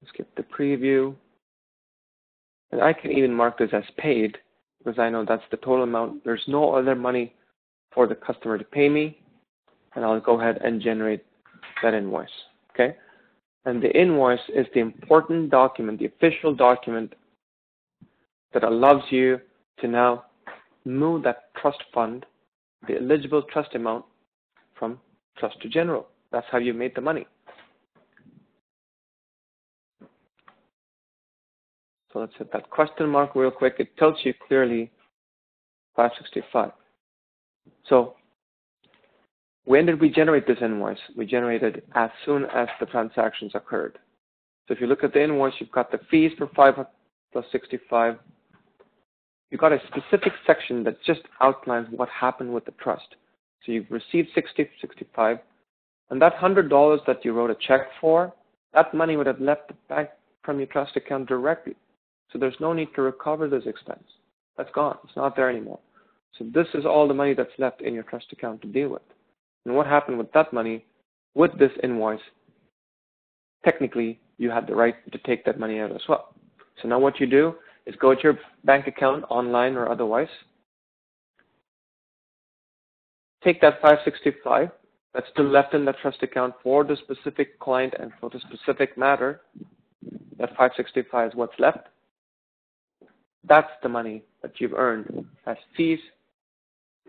Skip the preview, and I can even mark this as paid because I know that's the total amount. There's no other money for the customer to pay me, and I'll go ahead and generate that invoice. Okay, and the invoice is the important document, the official document that allows you to now move that trust fund, the eligible trust amount, from trust to general. That's how you made the money. So let's hit that question mark real quick. It tells you clearly $565. So when did we generate this invoice? We generated as soon as the transactions occurred. So if you look at the invoice, you've got the fees for $5 plus $65. you got a specific section that just outlines what happened with the trust. So you've received 65, and that $100 that you wrote a check for, that money would have left the bank from your trust account directly. So there's no need to recover this expense. That's gone. It's not there anymore. So this is all the money that's left in your trust account to deal with. And what happened with that money, with this invoice, technically you had the right to take that money out as well. So now what you do is go to your bank account online or otherwise, take that $565 that's still left in that trust account for the specific client and for the specific matter. That $565 is what's left. That's the money that you've earned as fees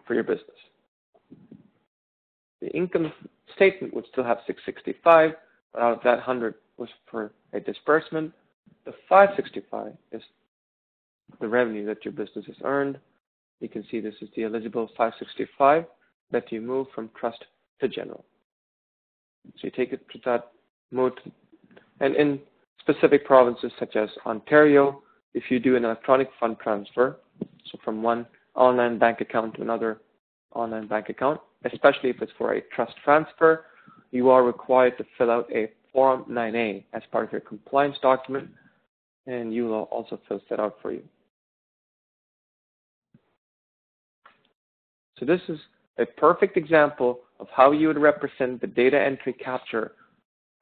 for your business. The income statement would still have $665, but out of that 100 was for a disbursement. The $565 is the revenue that your business has earned. You can see this is the eligible $565 that you move from trust to general. So you take it to that mode, and in specific provinces such as Ontario, if you do an electronic fund transfer, so from one online bank account to another online bank account, especially if it's for a trust transfer, you are required to fill out a Form 9A as part of your compliance document, and uLaw also fills that out for you. So this is a perfect example of how you would represent the data entry capture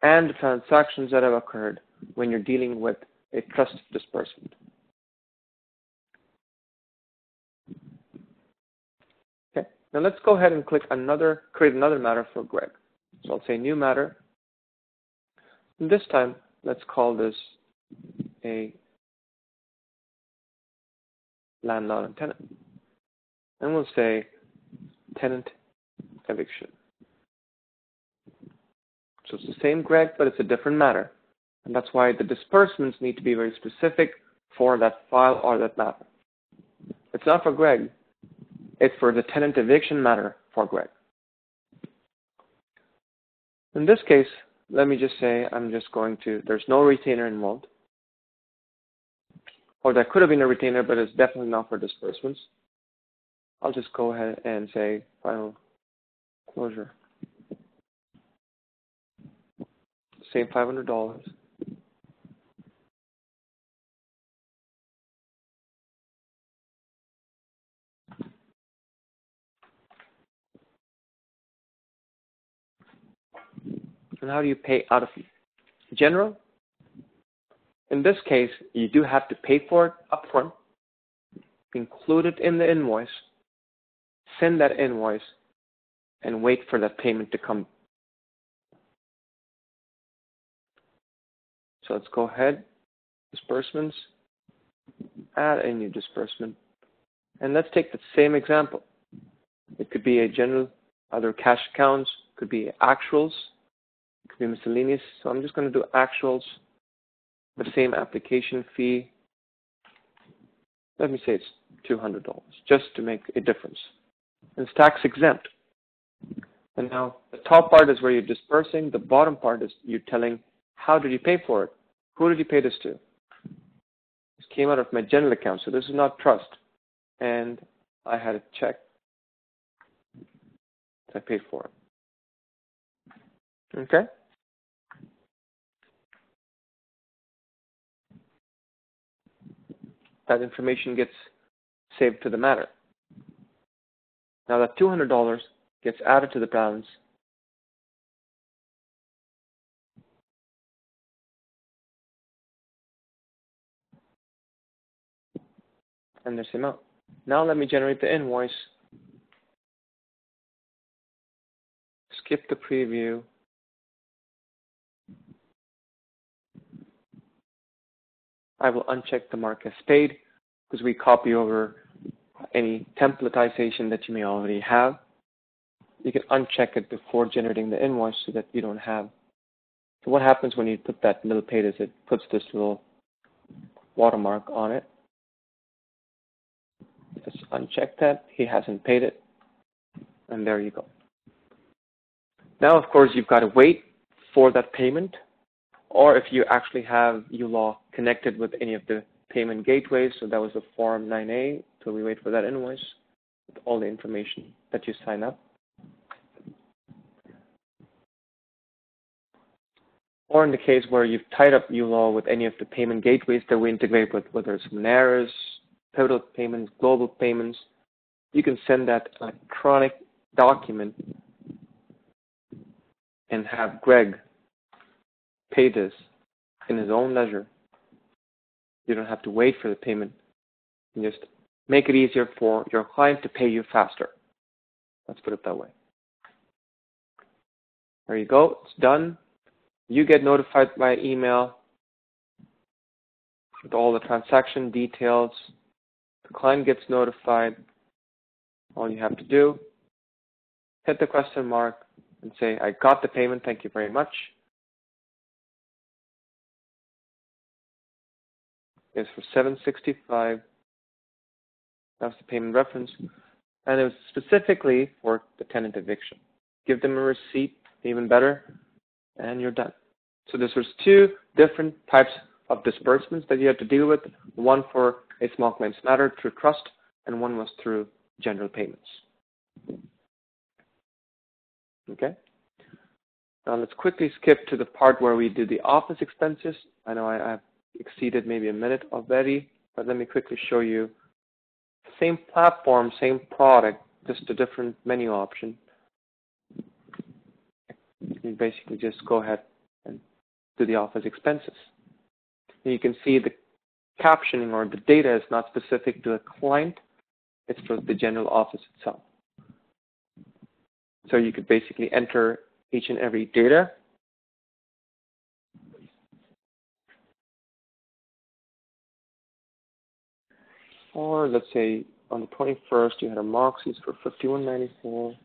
and the transactions that have occurred when you're dealing with a trust disbursement. Okay, now let's go ahead and create another matter for Greg. So I'll say new matter. And this time, let's call this a landlord and tenant. And we'll say tenant eviction. So it's the same Greg, but it's a different matter. And that's why the disbursements need to be very specific for that file or that matter. It's not for Greg. It's for the tenant eviction matter for Greg. In this case, let me just say there's no retainer involved. Or there could have been a retainer, but it's definitely not for disbursements. I'll just go ahead and say final closure. Same $500. And how do you pay out of general? In this case, you do have to pay for it upfront, include it in the invoice, send that invoice, and wait for that payment to come. So let's go ahead, disbursements, add a new disbursement, and let's take the same example. It could be a general, other cash accounts, could be actuals, could be miscellaneous. So I'm just going to do actuals, the same application fee. Let me say it's $200, just to make a difference. And it's tax exempt. And now the top part is where you're dispersing. The bottom part is you telling how did you pay for it? Who did you pay this to? This came out of my general account, so this is not trust. And I had a check. I paid for it. Okay? That information gets saved to the matter. Now that $200 gets added to the balance. And this amount. Now let me generate the invoice. Skip the preview. I will uncheck the mark as paid because we copy over any templatization that you may already have. You can uncheck it before generating the invoice so that you don't have. So what happens when you put that little paid is it puts this little watermark on it. Just uncheck that. He hasn't paid it. And there you go. Now, of course, you've got to wait for that payment. Or if you actually have uLaw connected with any of the payment gateways, so that was the Form 9A till we wait for that invoice with all the information that you sign up. Or in the case where you've tied up uLaw with any of the payment gateways that we integrate with, whether it's Moneris, Pivotal Payments, Global Payments, you can send that electronic document and have Greg pay this in his own leisure. You don't have to wait for the payment. You just make it easier for your client to pay you faster. Let's put it that way. There you go. It's done. You get notified by email with all the transaction details. The client gets notified. All you have to do, hit the question mark and say, I got the payment, thank you very much. It's for $765. That's the payment reference. And it was specifically for the tenant eviction. Give them a receipt, even better, and you're done. So this was two different types of disbursements that you had to deal with. One for a small claims matter through trust, and one was through general payments. Okay? Now let's quickly skip to the part where we do the office expenses. I know I've exceeded maybe a minute already, but let me quickly show you. Same platform, same product, just a different menu option. You basically just go ahead and do the office expenses. And you can see the captioning or the data is not specific to a client. It's for the general office itself. So you could basically enter each and every data. Or let's say on the 21st you had a Moxies for $51.94.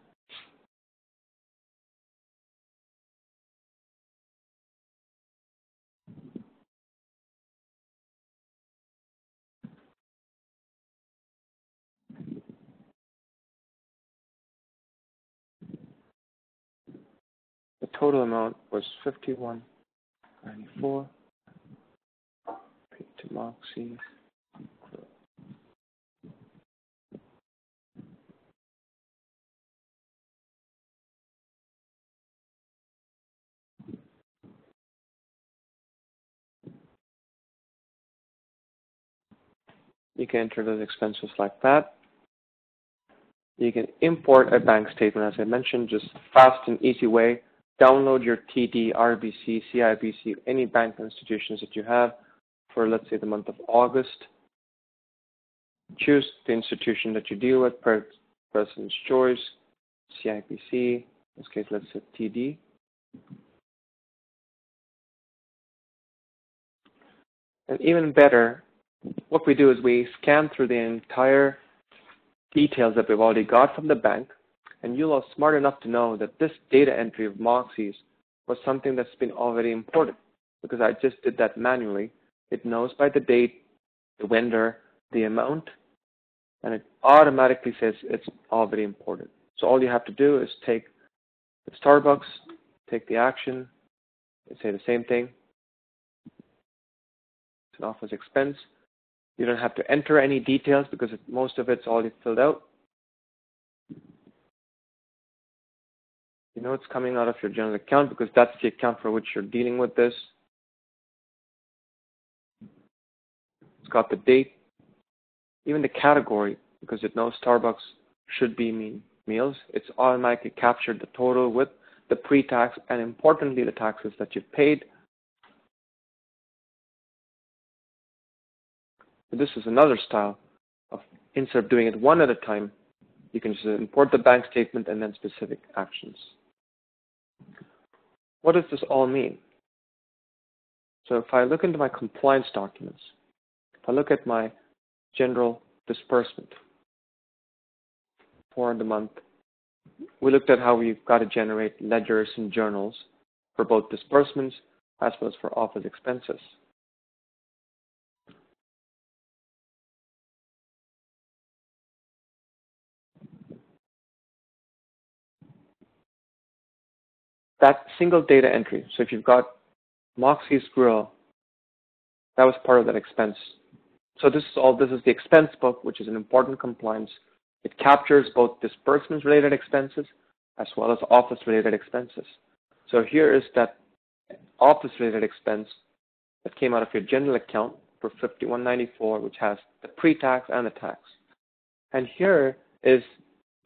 The total amount was $51.94. Paid to Moxies. You can enter those expenses like that. You can import a bank statement, as I mentioned, just fast and easy way. Download your TD, RBC, CIBC, any bank institutions that you have for, let's say, the month of August. Choose the institution that you deal with, President's Choice, CIBC, in this case, let's say TD. And even better, what we do is we scan through the entire details that we've already got from the bank, and uLaw is smart enough to know that this data entry of Moxies was something that's been already imported, because I just did that manually. It knows by the date, the vendor, the amount, and it automatically says it's already imported. So all you have to do is take the Starbucks, take the action, and say the same thing. It's an office expense. You don't have to enter any details because most of it's already filled out. You know it's coming out of your general account because that's the account for which you're dealing with this. It's got the date, even the category, because it knows Starbucks should be meals. It's automatically captured the total with the pre-tax and importantly the taxes that you've paid. This is another style of, instead of doing it one at a time, you can just import the bank statement and then specific actions. What does this all mean? So if I look into my compliance documents, if I look at my general disbursement for the month, we looked at how we've got to generate ledgers and journals for both disbursements as well as for office expenses. That single data entry, so if you've got Moxie's Grill, that was part of that expense So this is the expense book, which is an important compliance. It captures both disbursements-related expenses as well as office-related expenses. So here is that office-related expense that came out of your general account for $51.94, which has the pre-tax and the tax. And here is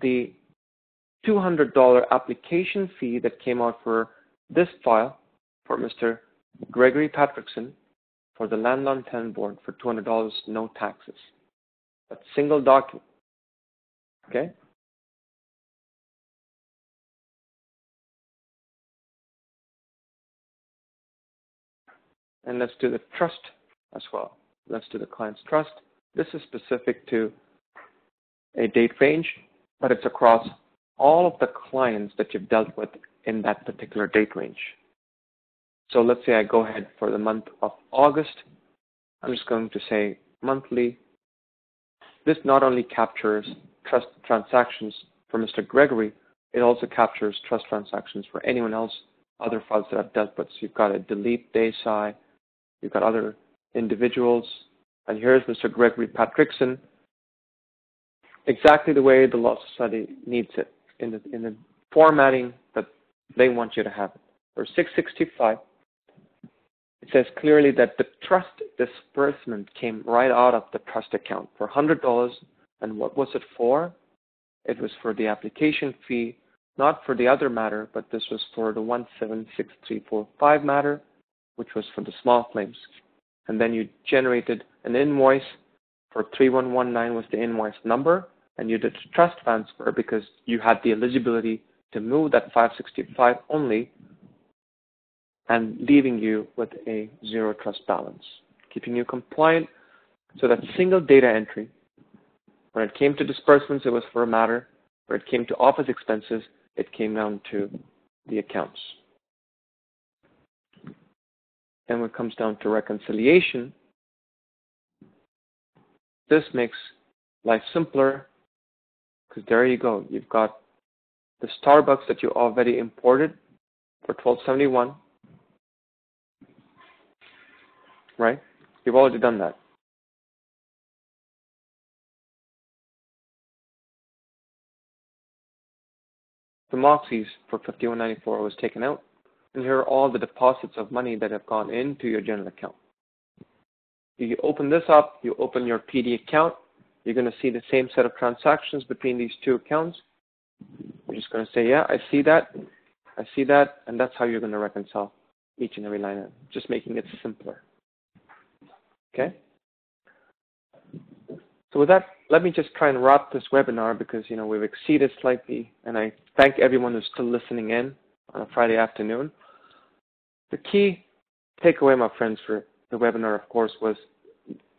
the $200 application fee that came out for this file for Mr. Gregory Patrickson for the Landlord Tenant Board for $200, no taxes. A single document. Okay? And let's do the trust as well. Let's do the client's trust. This is specific to a date range, but it's across all of the clients that you've dealt with in that particular date range. So let's say I go ahead for the month of August. I'm just going to say monthly. This not only captures trust transactions for Mr. Gregory, it also captures trust transactions for anyone else, other files that I've dealt with. So you've got a delete Desai, you've got other individuals, and here's Mr. Gregory Patrickson, exactly the way the Law Society needs it, in the formatting that they want you to have it. For 665, it says clearly that the trust disbursement came right out of the trust account for $100. And what was it for? It was for the application fee, not for the other matter, but this was for the 176345 matter, which was for the small claims. And then you generated an invoice for 3119 was the invoice number, and you did a trust transfer because you had the eligibility to move that 565 only and leaving you with a zero trust balance, keeping you compliant. So that single data entry, when it came to disbursements, it was for a matter. When it came to office expenses, it came down to the accounts. And when it comes down to reconciliation, this makes life simpler because there you go. You've got the Starbucks that you already imported for $12.71, right? You've already done that. The Moxies for $51.94 was taken out, and here are all the deposits of money that have gone into your general account. You open this up, you open your PD account, you're going to see the same set of transactions between these two accounts. You're just going to say, yeah, I see that, and that's how you're going to reconcile each and every line item, just making it simpler. Okay? So with that, let me just try and wrap this webinar because, we've exceeded slightly, and I thank everyone who's still listening in on a Friday afternoon. The key takeaway, my friends, for the webinar, of course, was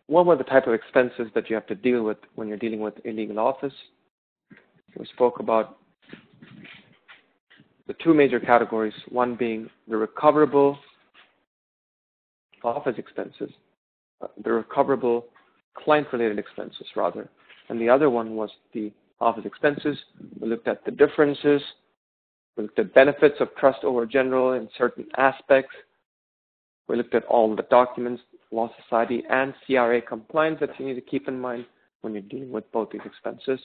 what were the type of expenses that you have to deal with when you're dealing with illegal office. We spoke about the two major categories, one being the recoverable office expenses, the recoverable client-related expenses, rather, and the other one was the office expenses. We looked at the differences. We looked at benefits of trust over general in certain aspects. We looked at all the documents, Law Society and CRA compliance that you need to keep in mind when you're dealing with both these expenses.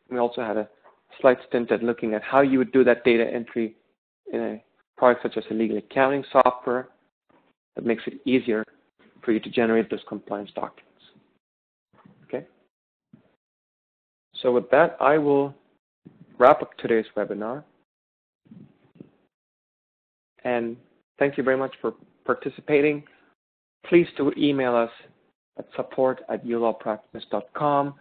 We also had a slight stint at looking at how you would do that data entry in a product such as a legal accounting software that makes it easier for you to generate those compliance documents. Okay? So with that, I will wrap up today's webinar. And thank you very much for participating. Please do email us at support@ulawpractice.com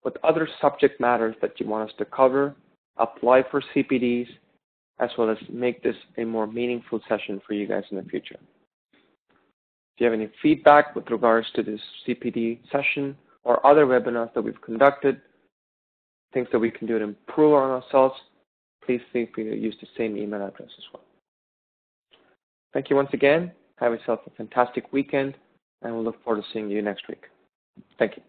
with other subject matters that you want us to cover, apply for CPDs, as well as make this a more meaningful session for you guys in the future. If you have any feedback with regards to this CPD session or other webinars that we've conducted, things that we can do to improve on ourselves, please feel free to use the same email address as well. Thank you once again. Have yourself a fantastic weekend, and we'll look forward to seeing you next week. Thank you.